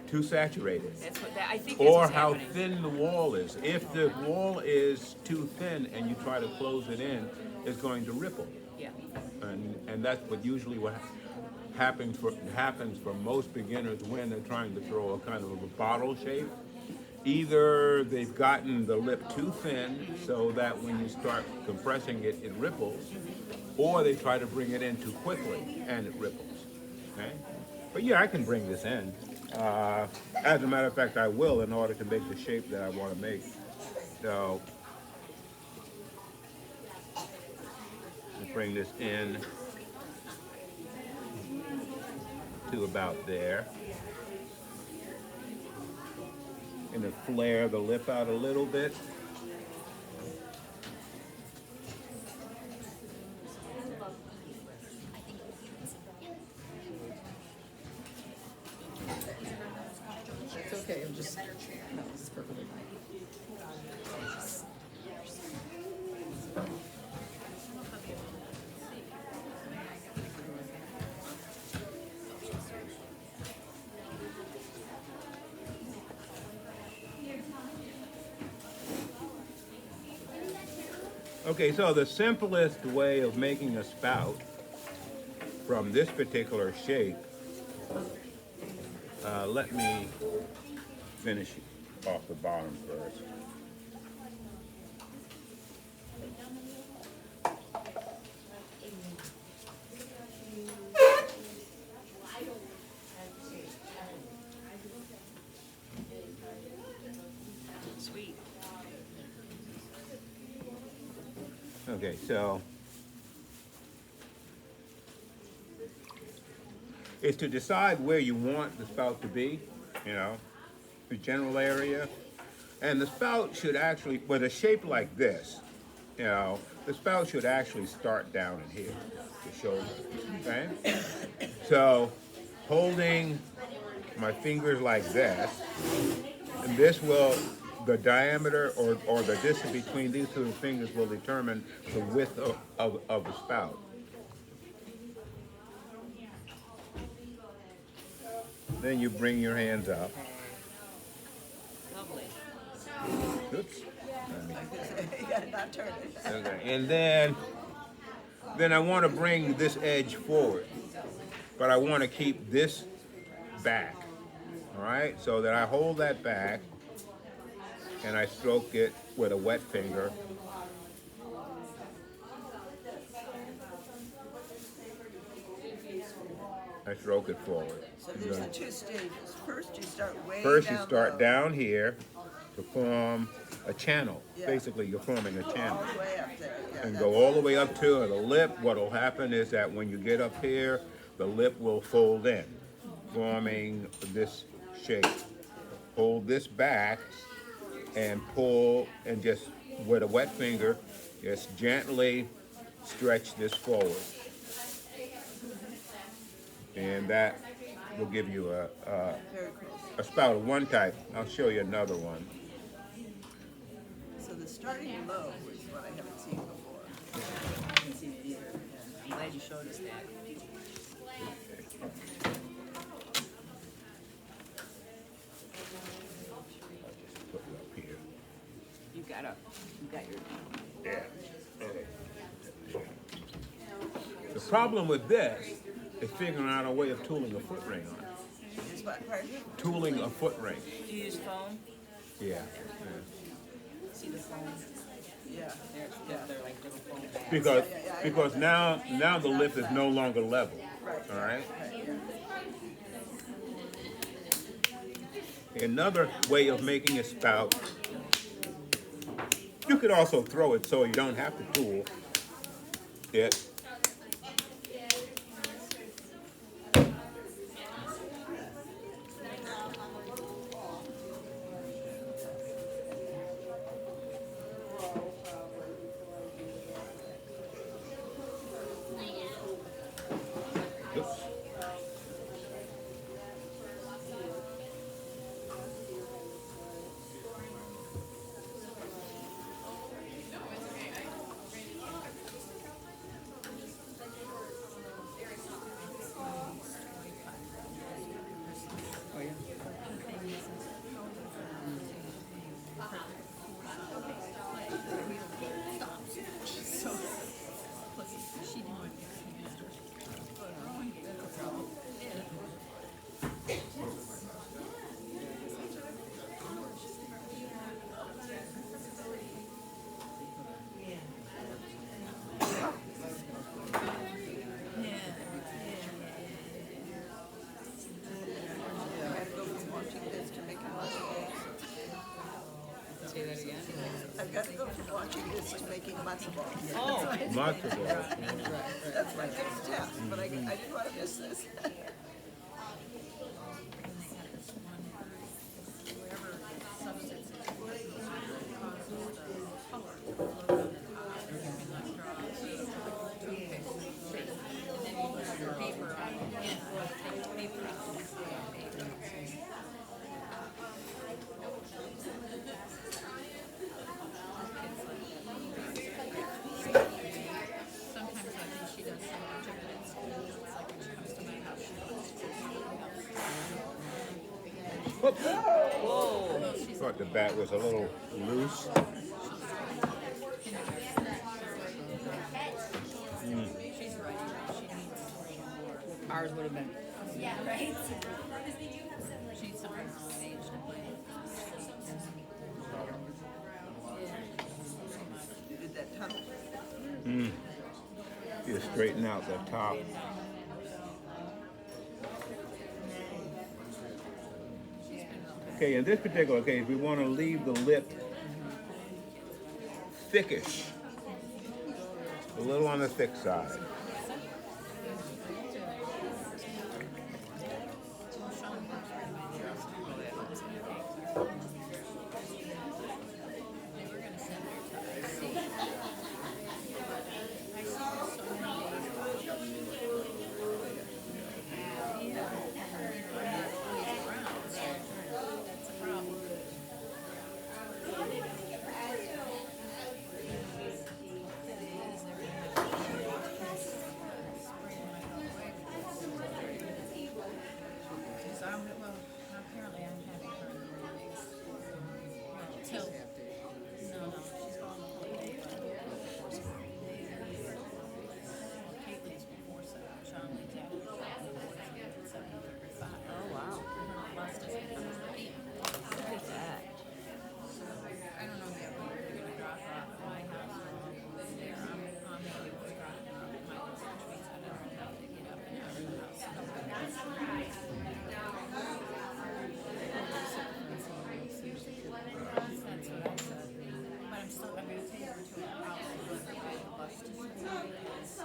[SPEAKER 1] too saturated
[SPEAKER 2] That's what, I think that's
[SPEAKER 1] or
[SPEAKER 2] what's
[SPEAKER 1] how
[SPEAKER 2] happening.
[SPEAKER 1] thin the wall is. If the wall is too thin and you try to close it in, it's going to ripple.
[SPEAKER 2] Yeah.
[SPEAKER 1] And that's what usually happens for most beginners when they're trying to throw a kind of a bottle shape. Either they've gotten the lip too thin so that when you start compressing it, it ripples, or they try to bring it in too quickly and it ripples. Okay? But yeah, I can bring this in. As a matter of fact, I will in order to make the shape that I want to make. So, let's bring this in to about there. And then flare the lip out a little bit.
[SPEAKER 6] It's okay, I'm just, no, it's perfectly fine.
[SPEAKER 1] Okay, so the simplest way of making a spout from this particular shape, let me finish off the bottom first.
[SPEAKER 2] Sweet.
[SPEAKER 1] Okay, so it's to decide where you want the spout to be, you know, the general area. And the spout should actually, with a shape like this, you know, the spout should actually start down in here, the shoulder, okay? So holding my fingers like this, and this will, the diameter or the distance between these two fingers will determine the width of the spout. Then you bring your hands up.
[SPEAKER 2] Lovely.
[SPEAKER 1] Oops.
[SPEAKER 4] Yeah, not turn it.
[SPEAKER 1] Okay. And then I want to bring this edge forward, but I want to keep this back. All right, so that I hold that back and I stroke it with a wet finger. I stroke it forward.
[SPEAKER 4] So there's the two stages. First, you start way
[SPEAKER 1] First, you
[SPEAKER 4] down
[SPEAKER 1] start
[SPEAKER 4] low.
[SPEAKER 1] down here to form a channel.
[SPEAKER 4] Yeah.
[SPEAKER 1] Basically, you're forming a channel.
[SPEAKER 4] All the way up there. Yeah,
[SPEAKER 1] And
[SPEAKER 4] that's-
[SPEAKER 1] go all the way up to the lip. What will happen is that when you get up here, the lip will fold in, forming this shape. Hold this back and pull, and just with a wet finger, just gently stretch this forward. And that will give you
[SPEAKER 4] Very close.
[SPEAKER 1] a spout of one type. I'll show you another one.
[SPEAKER 4] So the starting low is what I haven't seen before.
[SPEAKER 2] I haven't seen it either. I'm glad you showed us that.
[SPEAKER 1] Put it up here.
[SPEAKER 2] You got your.
[SPEAKER 1] Yeah. Okay. The problem with this is figuring out a way of tooling a foot ring on it.
[SPEAKER 4] Is what, pardon?
[SPEAKER 1] Tooling a foot ring.
[SPEAKER 2] Do you use foam?
[SPEAKER 1] Yeah.
[SPEAKER 2] See the foam?
[SPEAKER 4] Yeah.
[SPEAKER 2] They're like little foam bags.
[SPEAKER 1] Because now the lip is no longer level.
[SPEAKER 4] Right.
[SPEAKER 1] All right.
[SPEAKER 4] Right, yeah.
[SPEAKER 1] Another way of making a spout, you could also throw it so you don't have to tool it. Oops.
[SPEAKER 2] Oh, yeah.
[SPEAKER 4] Yeah, I had to go from watching this to making matzo balls.
[SPEAKER 2] Say that again.
[SPEAKER 4] I've got to go from watching this to making matzo balls.
[SPEAKER 2] Oh,
[SPEAKER 1] Matzo ball.
[SPEAKER 4] That's my next task, but I didn't want to miss this.
[SPEAKER 7] Sometimes I think she does so much of it in school, it's like when she comes to my house, she wants to
[SPEAKER 1] Whoops. Thought the bat was a little loose.
[SPEAKER 2] ours would have been.
[SPEAKER 3] Yeah, right?
[SPEAKER 7] she's sometimes engaged in like.
[SPEAKER 4] You did that tunnel.
[SPEAKER 1] You straighten out the top. Okay, in this particular case, we want to leave the lip thickish, a little on the thick side.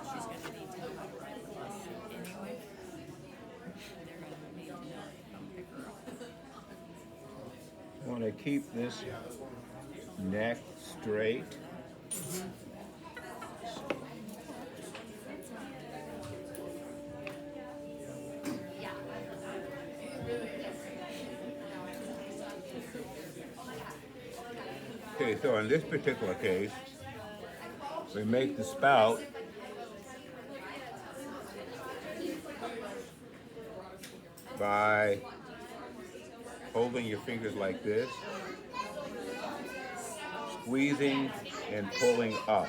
[SPEAKER 7] she's gonna need to ride the bus anyway. They're gonna need to come pick her up.
[SPEAKER 1] Want to keep this neck straight. Okay, so in this particular case, we make the spout by holding your fingers like this, squeezing and pulling up.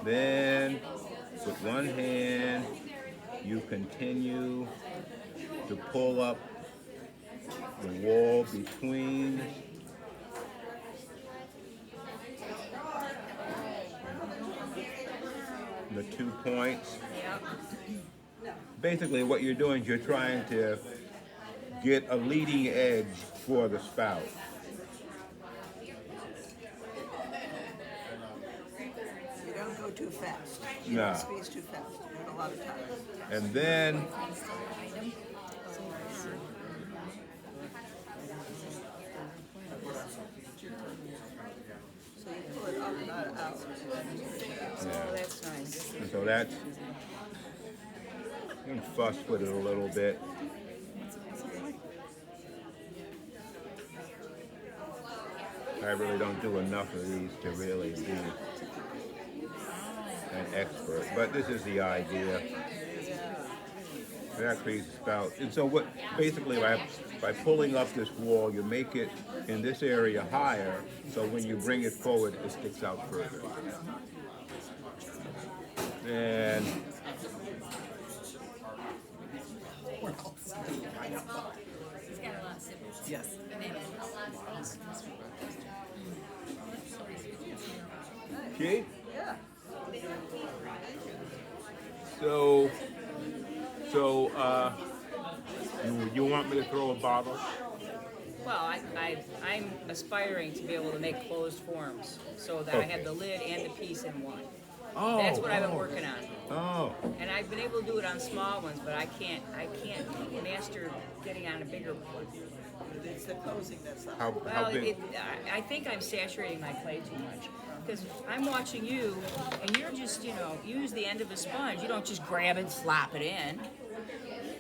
[SPEAKER 1] Then, with one hand, you continue to pull up the wall between the 2 points. Basically, what you're doing is you're trying to get a leading edge for the spout.
[SPEAKER 4] You don't go too fast. You
[SPEAKER 1] No.
[SPEAKER 4] don't squeeze too fast. You have a lot of time.
[SPEAKER 1] And then
[SPEAKER 4] So you pull it up, not out.
[SPEAKER 2] Oh, that's nice.
[SPEAKER 1] and so that's, you can fuss with it a little bit. I really don't do enough of these to really be an expert, but this is the idea. That creates a spout. And so what, basically by pulling up this wall, you make it in this area higher, so when you bring it forward, it sticks out further. And
[SPEAKER 7] He's got a lot of siblings.
[SPEAKER 6] Yes.
[SPEAKER 7] And they have
[SPEAKER 1] okay,
[SPEAKER 4] Yeah.
[SPEAKER 1] so you want me to throw a bottle?
[SPEAKER 2] Well, I'm aspiring to be able to make closed forms so that I
[SPEAKER 1] Okay.
[SPEAKER 2] have the lid and the piece in one.
[SPEAKER 1] Oh,
[SPEAKER 2] That's what I've been working on.
[SPEAKER 1] Oh,
[SPEAKER 2] And I've been able to do it on small ones, but I can't master getting on a bigger one.
[SPEAKER 4] It's the closing that's the
[SPEAKER 1] how
[SPEAKER 2] Well,
[SPEAKER 1] big?
[SPEAKER 2] I think I'm saturating my clay too much. Because I'm watching you, and you're just, you use the end of a sponge. You don't just grab it, slap it in.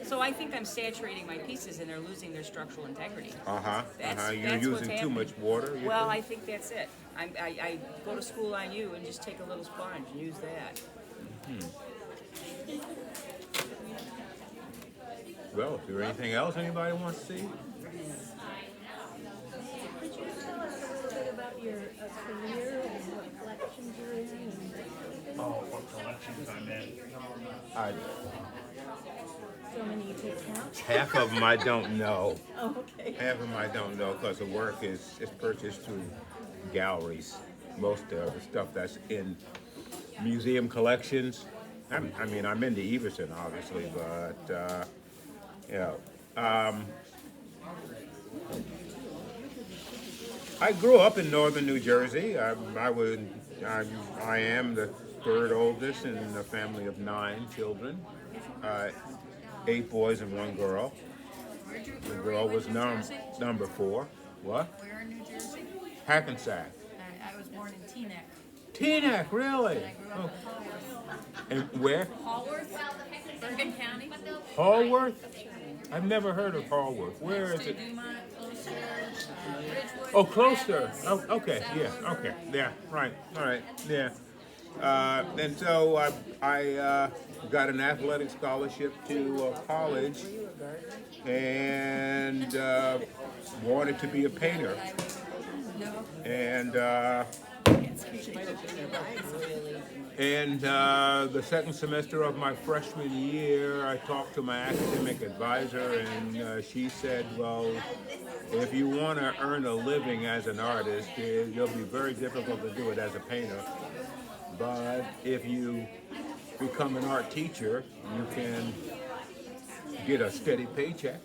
[SPEAKER 2] So I think I'm saturating my pieces, and they're losing their structural integrity.
[SPEAKER 1] You're
[SPEAKER 2] That's what's
[SPEAKER 1] using too
[SPEAKER 2] happening.
[SPEAKER 1] much water. You
[SPEAKER 2] Well,
[SPEAKER 1] think?
[SPEAKER 2] I think that's it. I go to school on you and just take a little sponge and use that.
[SPEAKER 1] Well, is there anything else anybody wants to see?
[SPEAKER 8] Could you tell us a little bit about your career and what collections you're in? And
[SPEAKER 5] Oh, what collections I'm in.
[SPEAKER 8] so many you could count?
[SPEAKER 1] Half of them I don't know.
[SPEAKER 8] Oh, okay.
[SPEAKER 1] Half of them I don't know because the work is purchased through galleries. Most of the stuff that's in museum collections. I'm into Everson, obviously, but I grew up in northern New Jersey. I am the third oldest in a family of 9 children, 8 boys and 1 girl. The girl was number 4. What?
[SPEAKER 7] Where in New Jersey?
[SPEAKER 1] Hackensack.
[SPEAKER 7] I was born in Teaneck.
[SPEAKER 1] Teaneck, really?
[SPEAKER 7] I grew up in Haworth.
[SPEAKER 1] And where?
[SPEAKER 7] Haworth, Bergen County.
[SPEAKER 1] Hallworth? I've never heard of Hallworth. Where is
[SPEAKER 7] Close to
[SPEAKER 1] it?
[SPEAKER 7] Dumont, Closter, Ridgewood.
[SPEAKER 1] Oh, closer. Oh, okay, yeah, okay, yeah, right, all right, yeah. And so I got an athletic scholarship to college and wanted to be a painter. And the second semester of my freshman year, I talked to my academic advisor, and she said, well, if you want to earn a living as an artist, it'll be very difficult to do it as a painter. But if you become an art teacher, you can get a steady paycheck.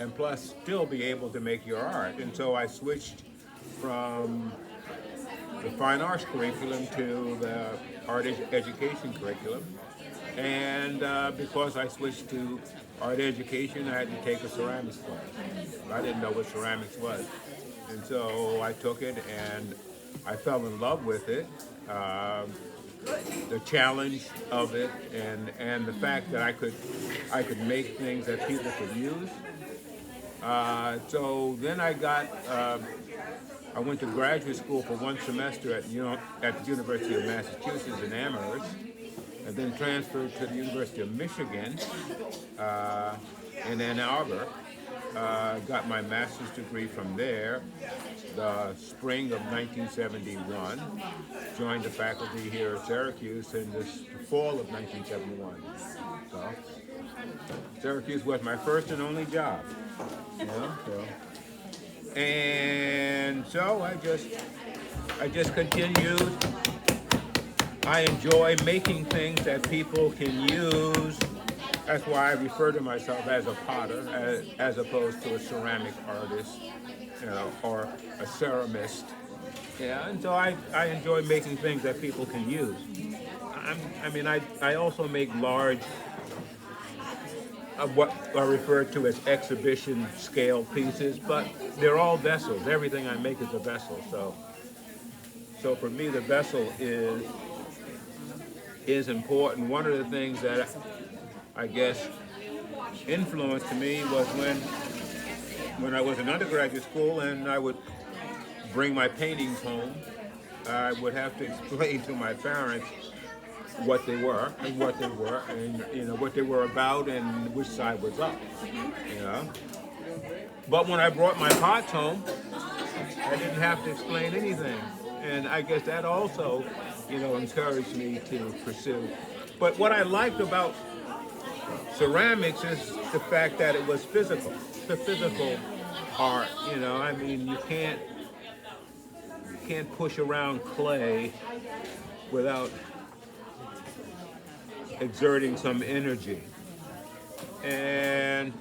[SPEAKER 1] and plus still be able to make your art. And so I switched from the fine arts curriculum to the education curriculum. And because I switched to art education, I had to take a ceramics class. I didn't know what ceramics was. And so I took it and I fell in love with it. The challenge of it and the fact that I could make things that people could use. So then I went to graduate school for 1 semester at the University of Massachusetts in Amherst, and then transferred to the University of Michigan in Ann Arbor. Got my master's degree from there the spring of 1971. Joined the faculty here at Syracuse in the fall of 1971. So Syracuse was my first and only job. And so I just continued. I enjoy making things that people can use. That's why I refer to myself as a potter, as opposed to a ceramic artist, or a ceramist. Yeah, and so I enjoy making things that people can use. I also make large, what are referred to as exhibition scale pieces, but they're all vessels. Everything I make is a vessel. So for me, the vessel is important. One of the things that I guess influenced me was when I was in undergraduate school and I would bring my paintings home. I would have to explain to my parents what they were and what they were about and which side was up. But when I brought my pots home, I didn't have to explain anything, and I guess that also encouraged me to pursue. But what I liked about ceramics is the fact that it was physical. It's a physical art. You can't push around clay without exerting some energy. And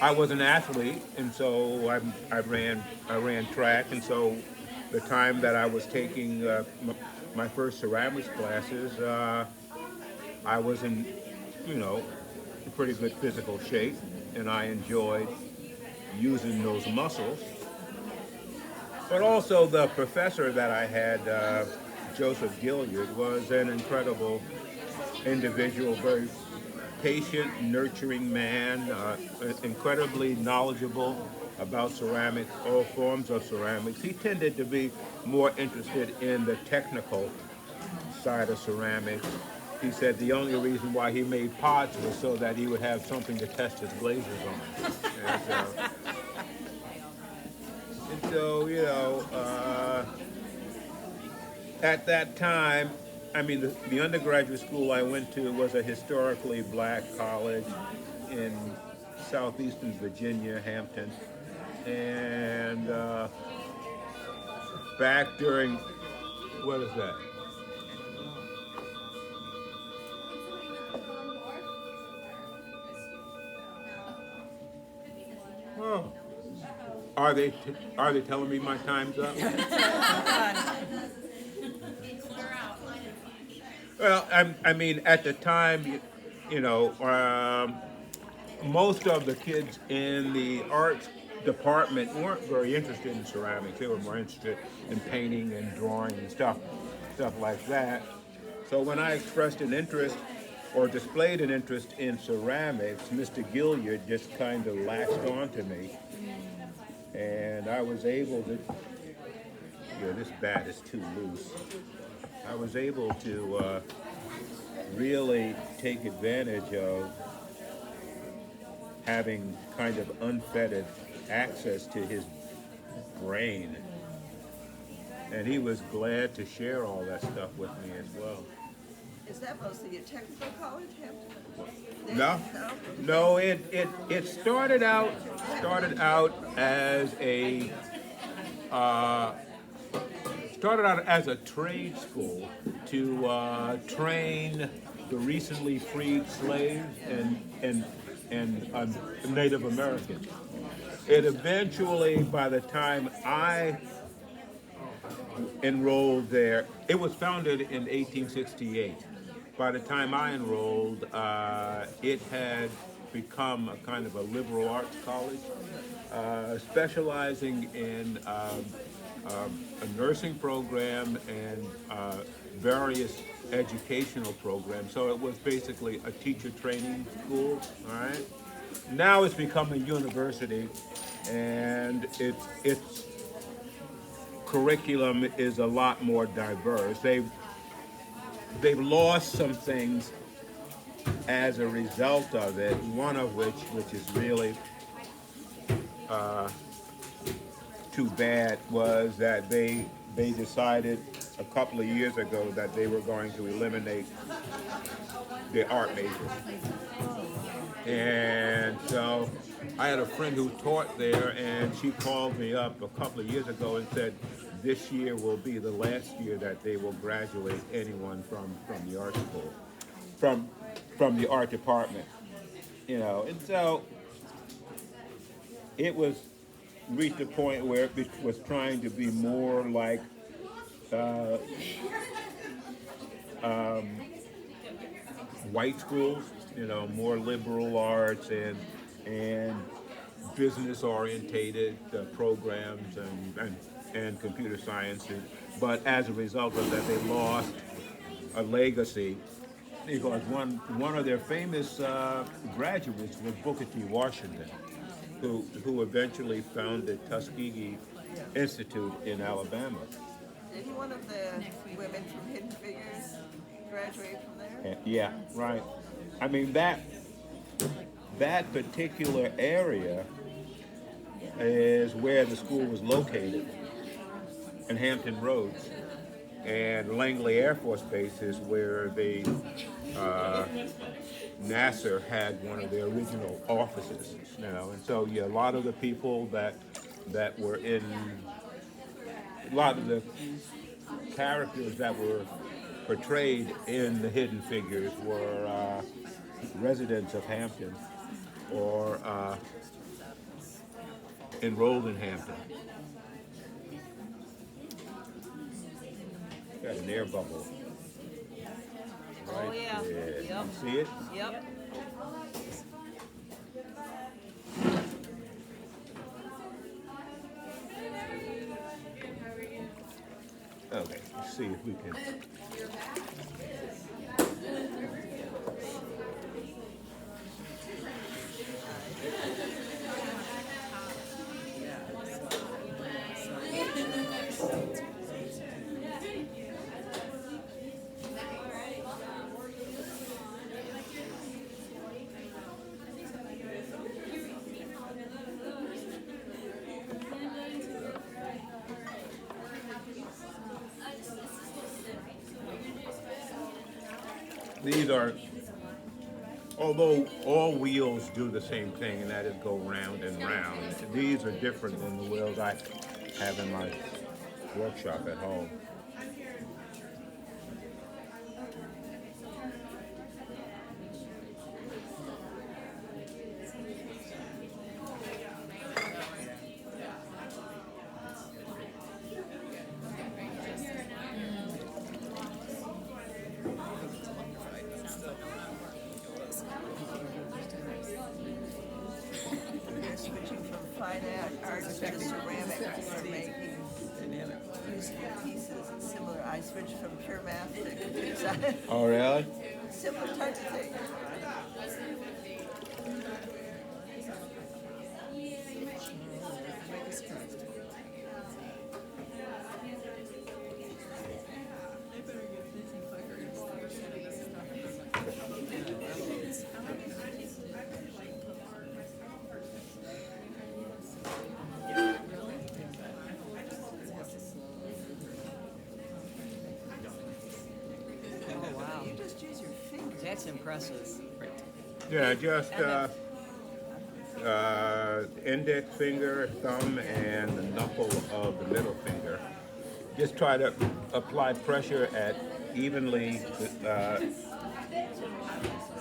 [SPEAKER 1] I was an athlete, and so I ran track, and so the time that I was taking my first ceramics classes, I was in pretty good physical shape, and I enjoyed using those muscles. But also the professor that I had, Joseph Gilliard, was an incredible individual, very patient, nurturing man, incredibly knowledgeable about ceramics, all forms of ceramics. He tended to be more interested in the technical side of ceramics. He said the only reason why he made pots was so that he would have something to test his glazes on. And so, at that time, the undergraduate school I went to was a historically black college in southeastern Virginia, Hampton. And back during, what is that? Oh. Are they telling me my time's up? Well, at the time, most of the kids in the arts department weren't very interested in ceramics. They were more interested in painting and drawing and stuff like that. So when I expressed an interest or displayed an interest in ceramics, Mr. Gilliard just kind of latched onto me. And I was able to, this bat is too loose. I was able to really take advantage of having kind of unfettered access to his brain. And he was glad to share all that stuff with me as well.
[SPEAKER 4] Is that mostly a technical college, Hampton?
[SPEAKER 1] No. It started out as a trade school to train the recently freed slaves and and Native Americans. It eventually, by the time I enrolled there, it was founded in 1868. By the time I enrolled, it had become a kind of a liberal arts college, specializing in a nursing program and various educational programs. So it was basically a teacher training school, all right? Now it's become a university, and its curriculum is a lot more diverse. They've lost some things as a result of it, one of which is really too bad, was that they decided a couple of years ago that they were going to eliminate the art major. And so I had a friend who taught there, and she called me up a couple of years ago and said this year will be the last year that they will graduate anyone from the art school, from the art department, you know. And so it was reached a point where it was trying to be more like white schools, you know, more liberal arts and business orientated programs and computer sciences. But as a result of that, they lost a legacy, because one of their famous graduates was Booker T. Washington, who eventually founded Tuskegee Institute in Alabama.
[SPEAKER 4] Didn't one of the women from Hidden Figures graduate from there?
[SPEAKER 1] Yeah, right. I mean, that particular area is where the school was located, in Hampton Roads. And Langley Air Force Base is where NASA had one of their original offices, you know. And so, yeah, a lot of the people that were in, a lot of the characters that were portrayed in the Hidden Figures were residents of Hampton or enrolled in Hampton. Got an air bubble.
[SPEAKER 2] Oh, yeah.
[SPEAKER 1] There.
[SPEAKER 2] Yep.
[SPEAKER 1] You see it?
[SPEAKER 2] Yep.
[SPEAKER 1] Okay, let's see if we can. These are, although all wheels do the same thing, and that is go round and round, these are different than the wheels I have in my workshop at home.
[SPEAKER 4] They're switching from fine arts to ceramics. They're making useful pieces and similar. I switched from pure math to computer science.
[SPEAKER 1] Oh, really?
[SPEAKER 4] Similar type of thing.
[SPEAKER 2] Oh, wow.
[SPEAKER 4] You just use your fingers.
[SPEAKER 2] That's impressive.
[SPEAKER 1] Yeah, just index finger, thumb, and the knuckle of the middle finger. Just try to apply pressure at evenly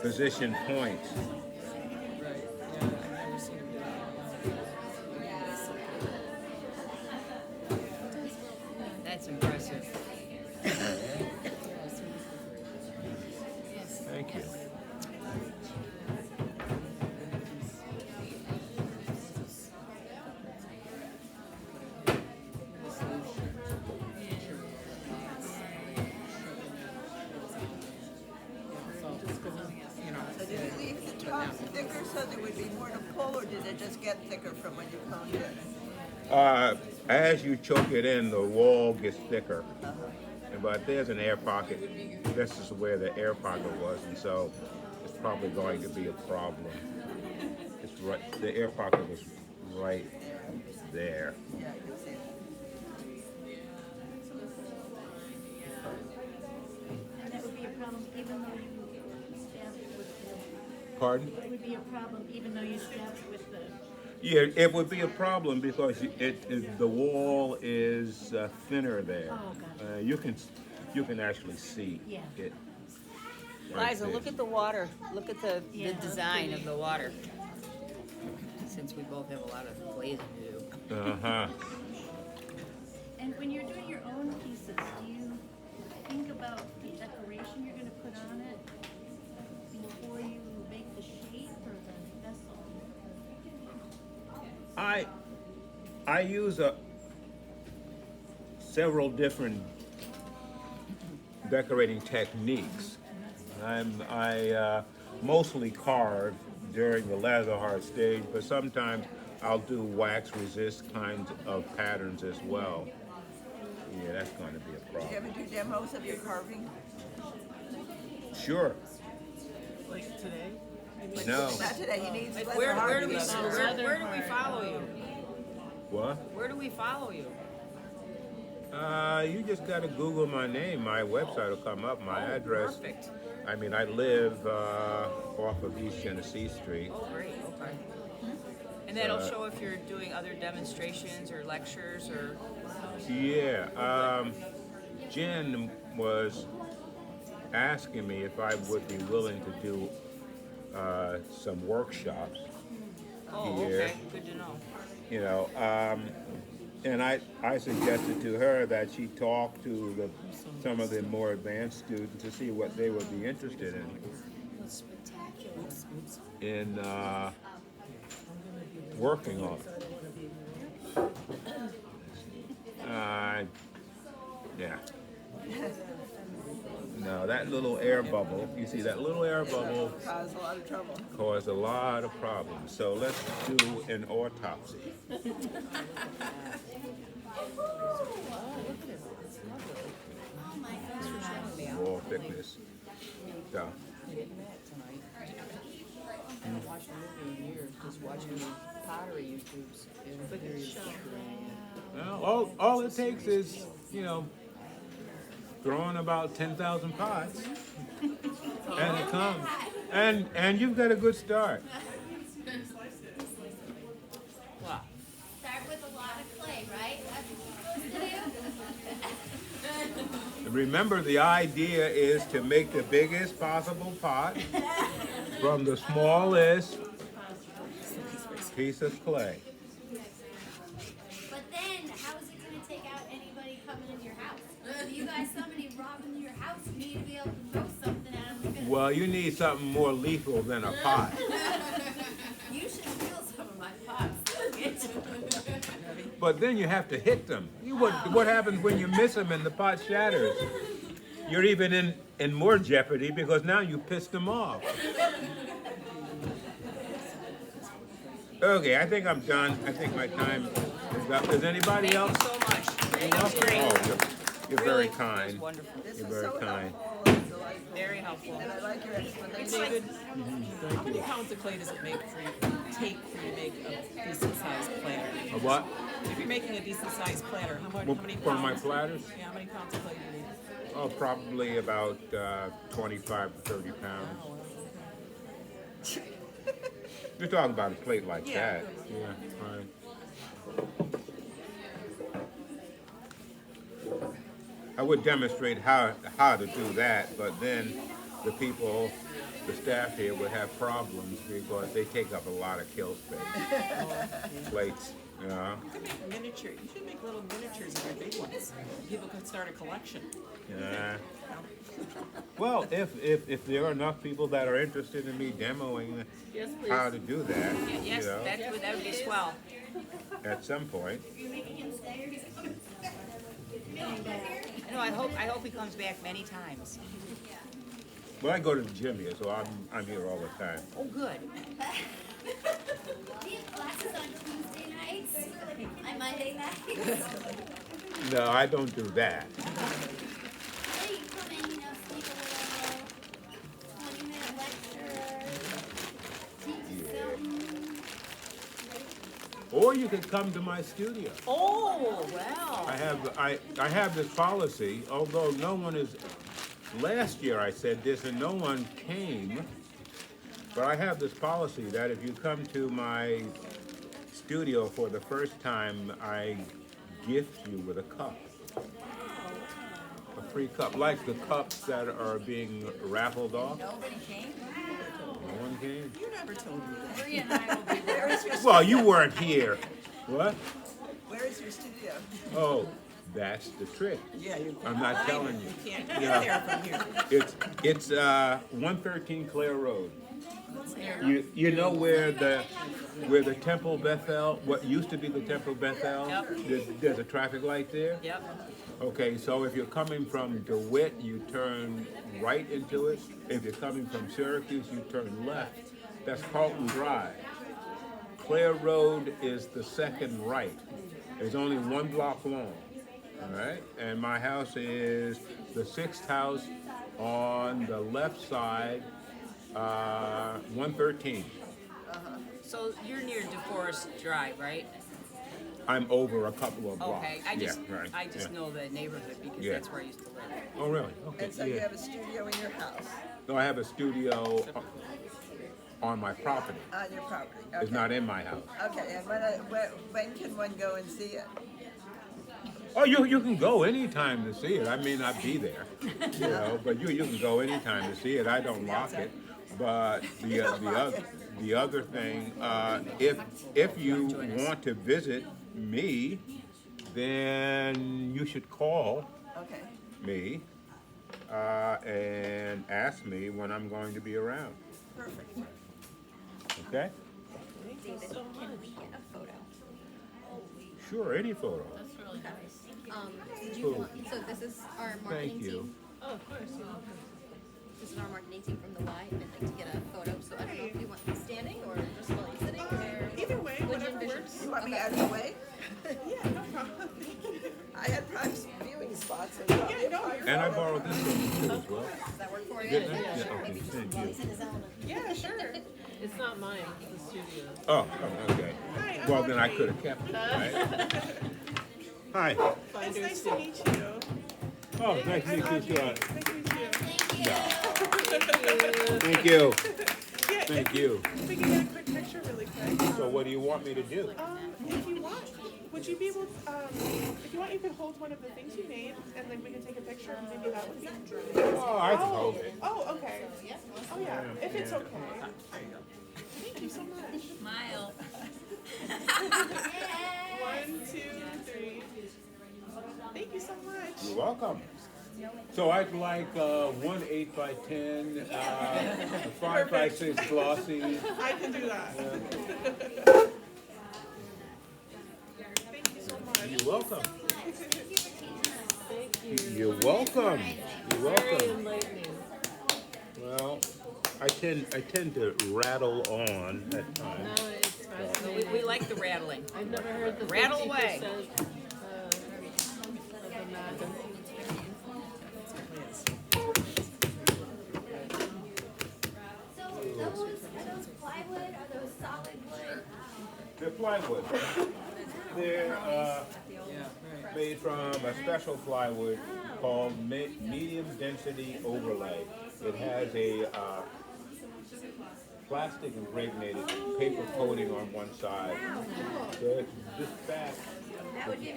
[SPEAKER 1] positioned points.
[SPEAKER 4] would be more to pull, or did it just get thicker from when you coned it?
[SPEAKER 1] As you choke it in, the wall gets thicker. But there's an air pocket. This is where the air pocket was, and so it's probably going to be a problem. It's right. The air pocket was right there.
[SPEAKER 4] Yeah, I can see it.
[SPEAKER 8] And that would be a problem even though you stabbed it with the,
[SPEAKER 1] Pardon?
[SPEAKER 8] it would be a problem even though you stabbed it with the,
[SPEAKER 1] Yeah, it would be a problem because the wall is thinner there.
[SPEAKER 8] Oh, gotcha.
[SPEAKER 1] You can actually see
[SPEAKER 8] Yeah.
[SPEAKER 1] it. right
[SPEAKER 2] Liza,
[SPEAKER 1] there.
[SPEAKER 2] look at the water. Look at the
[SPEAKER 8] Yeah,
[SPEAKER 2] design
[SPEAKER 8] okay.
[SPEAKER 2] of the water. Since we both have a lot of glazing to do.
[SPEAKER 1] Uh-huh.
[SPEAKER 8] and when you're doing your own pieces, do you think about the decoration you're gonna put on it before you make the shape or the vessel?
[SPEAKER 1] I use several different decorating techniques. I mostly carve during the laser art stage, but sometimes I'll do wax resist kinds of patterns as well. Yeah, that's going to be a
[SPEAKER 4] Do you
[SPEAKER 1] problem.
[SPEAKER 4] ever do demos of your carving?
[SPEAKER 1] Sure.
[SPEAKER 6] Like today?
[SPEAKER 1] No.
[SPEAKER 4] Not today, you need leather
[SPEAKER 2] Where do
[SPEAKER 4] hard
[SPEAKER 2] we
[SPEAKER 4] pieces.
[SPEAKER 2] where do we follow you?
[SPEAKER 1] What?
[SPEAKER 2] Where do we follow you?
[SPEAKER 1] You just got to Google my name. My website will come up. My address.
[SPEAKER 2] Perfect.
[SPEAKER 1] I mean, I live off of East Genesee Street.
[SPEAKER 2] Oh, great. Okay. And that'll show if you're doing other demonstrations or lectures or.
[SPEAKER 1] Yeah. Jen was asking me if I would be willing to do some workshops.
[SPEAKER 2] Oh,
[SPEAKER 1] Here.
[SPEAKER 2] okay. Good to know.
[SPEAKER 1] You know, and I suggested to her that she talk to some of the more advanced students to see what they would be interested in working on. Yeah. No, that little air bubble, you see that little air bubble
[SPEAKER 4] Cause a lot of trouble.
[SPEAKER 1] caused a lot of problems. So let's do an autopsy. Wall thickness. So,
[SPEAKER 7] I haven't watched a movie in years, just watching the pottery YouTubes. But
[SPEAKER 1] well, all it takes is, throwing about 10,000 pots, and it comes. And you've got a good start.
[SPEAKER 2] Wow.
[SPEAKER 3] Start with a lot of clay, right? That's what you're supposed to do.
[SPEAKER 1] Remember, the idea is to make the biggest possible pot from the smallest piece of clay.
[SPEAKER 3] But then, how is it going to take out anybody coming into your house? If you guys, somebody robbing your house, you need to be able to throw something at them.
[SPEAKER 1] Well, you need something more lethal than a pot.
[SPEAKER 3] You should steal some of my pots.
[SPEAKER 1] But then you have to hit them. What happens when you miss them and the pot shatters? You're even in more jeopardy because now you pissed them off. Okay, I think I'm done. I think my time is up. Does anybody
[SPEAKER 2] Thank
[SPEAKER 1] else?
[SPEAKER 2] you so much. That was great.
[SPEAKER 1] Oh, you're very
[SPEAKER 2] Really, that was
[SPEAKER 1] kind.
[SPEAKER 2] wonderful.
[SPEAKER 4] This
[SPEAKER 1] You're
[SPEAKER 4] was
[SPEAKER 1] very
[SPEAKER 4] so
[SPEAKER 1] kind.
[SPEAKER 4] helpful and delightful.
[SPEAKER 2] Very helpful.
[SPEAKER 4] And I like your explanation.
[SPEAKER 7] David, how many pounds of clay does it take for you to make a decent sized platter?
[SPEAKER 1] A what?
[SPEAKER 7] If you're making a decent sized platter, how many pounds?
[SPEAKER 1] For my platters?
[SPEAKER 7] Yeah, how many pounds of clay do you need?
[SPEAKER 1] Oh, probably about 25 to 30 pounds. You're talking about a plate like
[SPEAKER 7] Yeah.
[SPEAKER 1] that. Yeah, fine. I would demonstrate how to do that, but then the staff here would have problems because they take up a lot of kill space. Plates,
[SPEAKER 7] You could make miniature. You should make little miniatures of your big ones. People could start a collection.
[SPEAKER 1] Yeah. Well, if there are enough people that are interested in me demoing
[SPEAKER 2] Yes, please.
[SPEAKER 1] how to do that,
[SPEAKER 2] Yes, that would be swell.
[SPEAKER 1] at some point.
[SPEAKER 2] No, I hope he comes back many times.
[SPEAKER 1] Well, I go to the gym here, so I'm here all the time.
[SPEAKER 2] Oh, good.
[SPEAKER 3] Do you have classes on Tuesday nights? On Monday nights?
[SPEAKER 1] No, I don't do that.
[SPEAKER 3] So you come in, you know, speak a little 20-minute lecture, teach you something.
[SPEAKER 1] Or you could come to my studio.
[SPEAKER 2] Oh, well.
[SPEAKER 1] I have this policy, although no one is, last year I said this and no one came, but I have this policy that if you come to my studio for the first time, I gift you with a cup. A free cup, like the cups that are being raffled off.
[SPEAKER 4] Nobody came?
[SPEAKER 1] No one came.
[SPEAKER 4] You never told me that.
[SPEAKER 7] Maria and I will be there.
[SPEAKER 4] Where is your
[SPEAKER 1] Well, you weren't here. What?
[SPEAKER 4] Where is your studio?
[SPEAKER 1] Oh, that's the trick.
[SPEAKER 4] Yeah, you.
[SPEAKER 1] I'm not telling you.
[SPEAKER 4] You can't get
[SPEAKER 1] Yeah.
[SPEAKER 4] there from here.
[SPEAKER 1] It's 113 Clare Road. You know where the Temple Bethel, what used to be the Temple Bethel?
[SPEAKER 2] Yep.
[SPEAKER 1] There's a traffic light there.
[SPEAKER 2] Yep.
[SPEAKER 1] Okay, so if you're coming from DeWitt, you turn right into it. If you're coming from Syracuse, you turn left. That's Carlton Drive. Clare Road is the second right. It's only 1 block long. All right, and my house is the sixth house on the left side, 113.
[SPEAKER 2] So you're near DeForest Drive, right?
[SPEAKER 1] I'm over a couple of blocks.
[SPEAKER 2] Okay, I just,
[SPEAKER 1] Yeah, right,
[SPEAKER 2] I just
[SPEAKER 1] yeah.
[SPEAKER 2] know the neighborhood because
[SPEAKER 1] Yeah.
[SPEAKER 2] that's where I used to live.
[SPEAKER 1] Oh, really? Okay.
[SPEAKER 4] And so you
[SPEAKER 1] Yeah.
[SPEAKER 4] have a studio in your house,
[SPEAKER 1] No, I have a studio on my property.
[SPEAKER 4] on your property.
[SPEAKER 1] It's
[SPEAKER 4] Okay.
[SPEAKER 1] not in my house.
[SPEAKER 4] Okay, and when can one go and see it?
[SPEAKER 1] Oh, you can go anytime to see it. I may not be there, you know, but you can go anytime to see it. I don't lock it. But the other thing, if you want to visit me, then you should call
[SPEAKER 4] Okay.
[SPEAKER 1] me and ask me when I'm going to be around.
[SPEAKER 4] Perfect.
[SPEAKER 1] Okay?
[SPEAKER 9] David, can we get a photo?
[SPEAKER 1] Sure, any photo.
[SPEAKER 7] That's really nice.
[SPEAKER 9] Did you
[SPEAKER 1] Cool.
[SPEAKER 9] want, so this is our marketing
[SPEAKER 1] Thank you.
[SPEAKER 9] team.
[SPEAKER 7] Oh, of course, you're welcome.
[SPEAKER 9] This is our marketing team from the Y, and I'd like to get a photo. So I don't know if you want me standing or just while you're sitting, or
[SPEAKER 10] Either way,
[SPEAKER 9] would you
[SPEAKER 10] whatever
[SPEAKER 9] envision?
[SPEAKER 10] works.
[SPEAKER 4] You want me out of the way?
[SPEAKER 10] Yeah, no problem.
[SPEAKER 4] I had prime viewing spots. And
[SPEAKER 10] Yeah, no, you're
[SPEAKER 1] And I borrowed this one too as well.
[SPEAKER 9] Does that work for you?
[SPEAKER 1] Didn't I? Yeah, okay, thank you.
[SPEAKER 10] Yeah, sure.
[SPEAKER 7] It's not mine, it's the studio.
[SPEAKER 1] Oh, okay.
[SPEAKER 10] Hi, I'm
[SPEAKER 1] Well, then I
[SPEAKER 10] Audrey.
[SPEAKER 1] could have kept it, right? Hi.
[SPEAKER 10] It's nice to meet you.
[SPEAKER 1] Oh, nice to
[SPEAKER 10] I'm
[SPEAKER 1] meet
[SPEAKER 10] Audrey.
[SPEAKER 1] you, John.
[SPEAKER 10] Nice to meet you.
[SPEAKER 1] Thank you.
[SPEAKER 10] Yeah,
[SPEAKER 1] Thank
[SPEAKER 10] if
[SPEAKER 1] you.
[SPEAKER 10] We can get a quick picture really quick.
[SPEAKER 1] So what do you want me to do?
[SPEAKER 10] If you want, would you be able to, if you want, you could hold one of the things you made and then we can take a picture. Maybe that would be.
[SPEAKER 1] Oh, I can hold it.
[SPEAKER 10] Oh, okay. Oh, yeah, if it's okay. Thank you so much.
[SPEAKER 7] Smile.
[SPEAKER 10] 1, 2, 3. Thank you so much.
[SPEAKER 1] You're welcome. So I'd like 1 8x10, 5x6 glossy.
[SPEAKER 10] I can do that. Thank you so much.
[SPEAKER 1] You're welcome.
[SPEAKER 7] Thank you.
[SPEAKER 1] You're welcome. You're
[SPEAKER 7] Very
[SPEAKER 1] welcome.
[SPEAKER 7] enlightening.
[SPEAKER 1] Well, I tend to rattle on at
[SPEAKER 7] No,
[SPEAKER 1] times.
[SPEAKER 7] it's fascinating.
[SPEAKER 2] We like the rattling.
[SPEAKER 7] I've never heard the 50%
[SPEAKER 2] Rattle away.
[SPEAKER 7] of the madness.
[SPEAKER 3] So are those plywood? Are those solid wood?
[SPEAKER 1] They're plywood. They're made from a special plywood called medium density overlay. It has a plastic impregnated paper coating on one side. So it's this back. Oh yeah.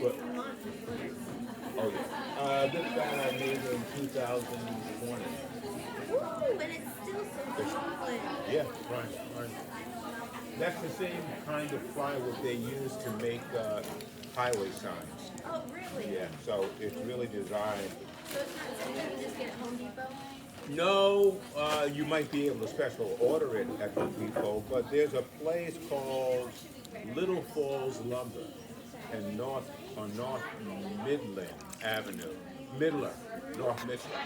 [SPEAKER 1] This bag I made in 2020.
[SPEAKER 3] Ooh, and it's still so solid.
[SPEAKER 1] Yeah, right. That's the same kind of plywood they use to make highway signs.
[SPEAKER 3] Oh, really?
[SPEAKER 1] Yeah, so it's really designed.
[SPEAKER 3] So it's not something you can just get at Home Depot?
[SPEAKER 1] No, you might be able to special order it at Home Depot, but there's a place called Little Falls Lumber on North Midland Avenue. North Midland.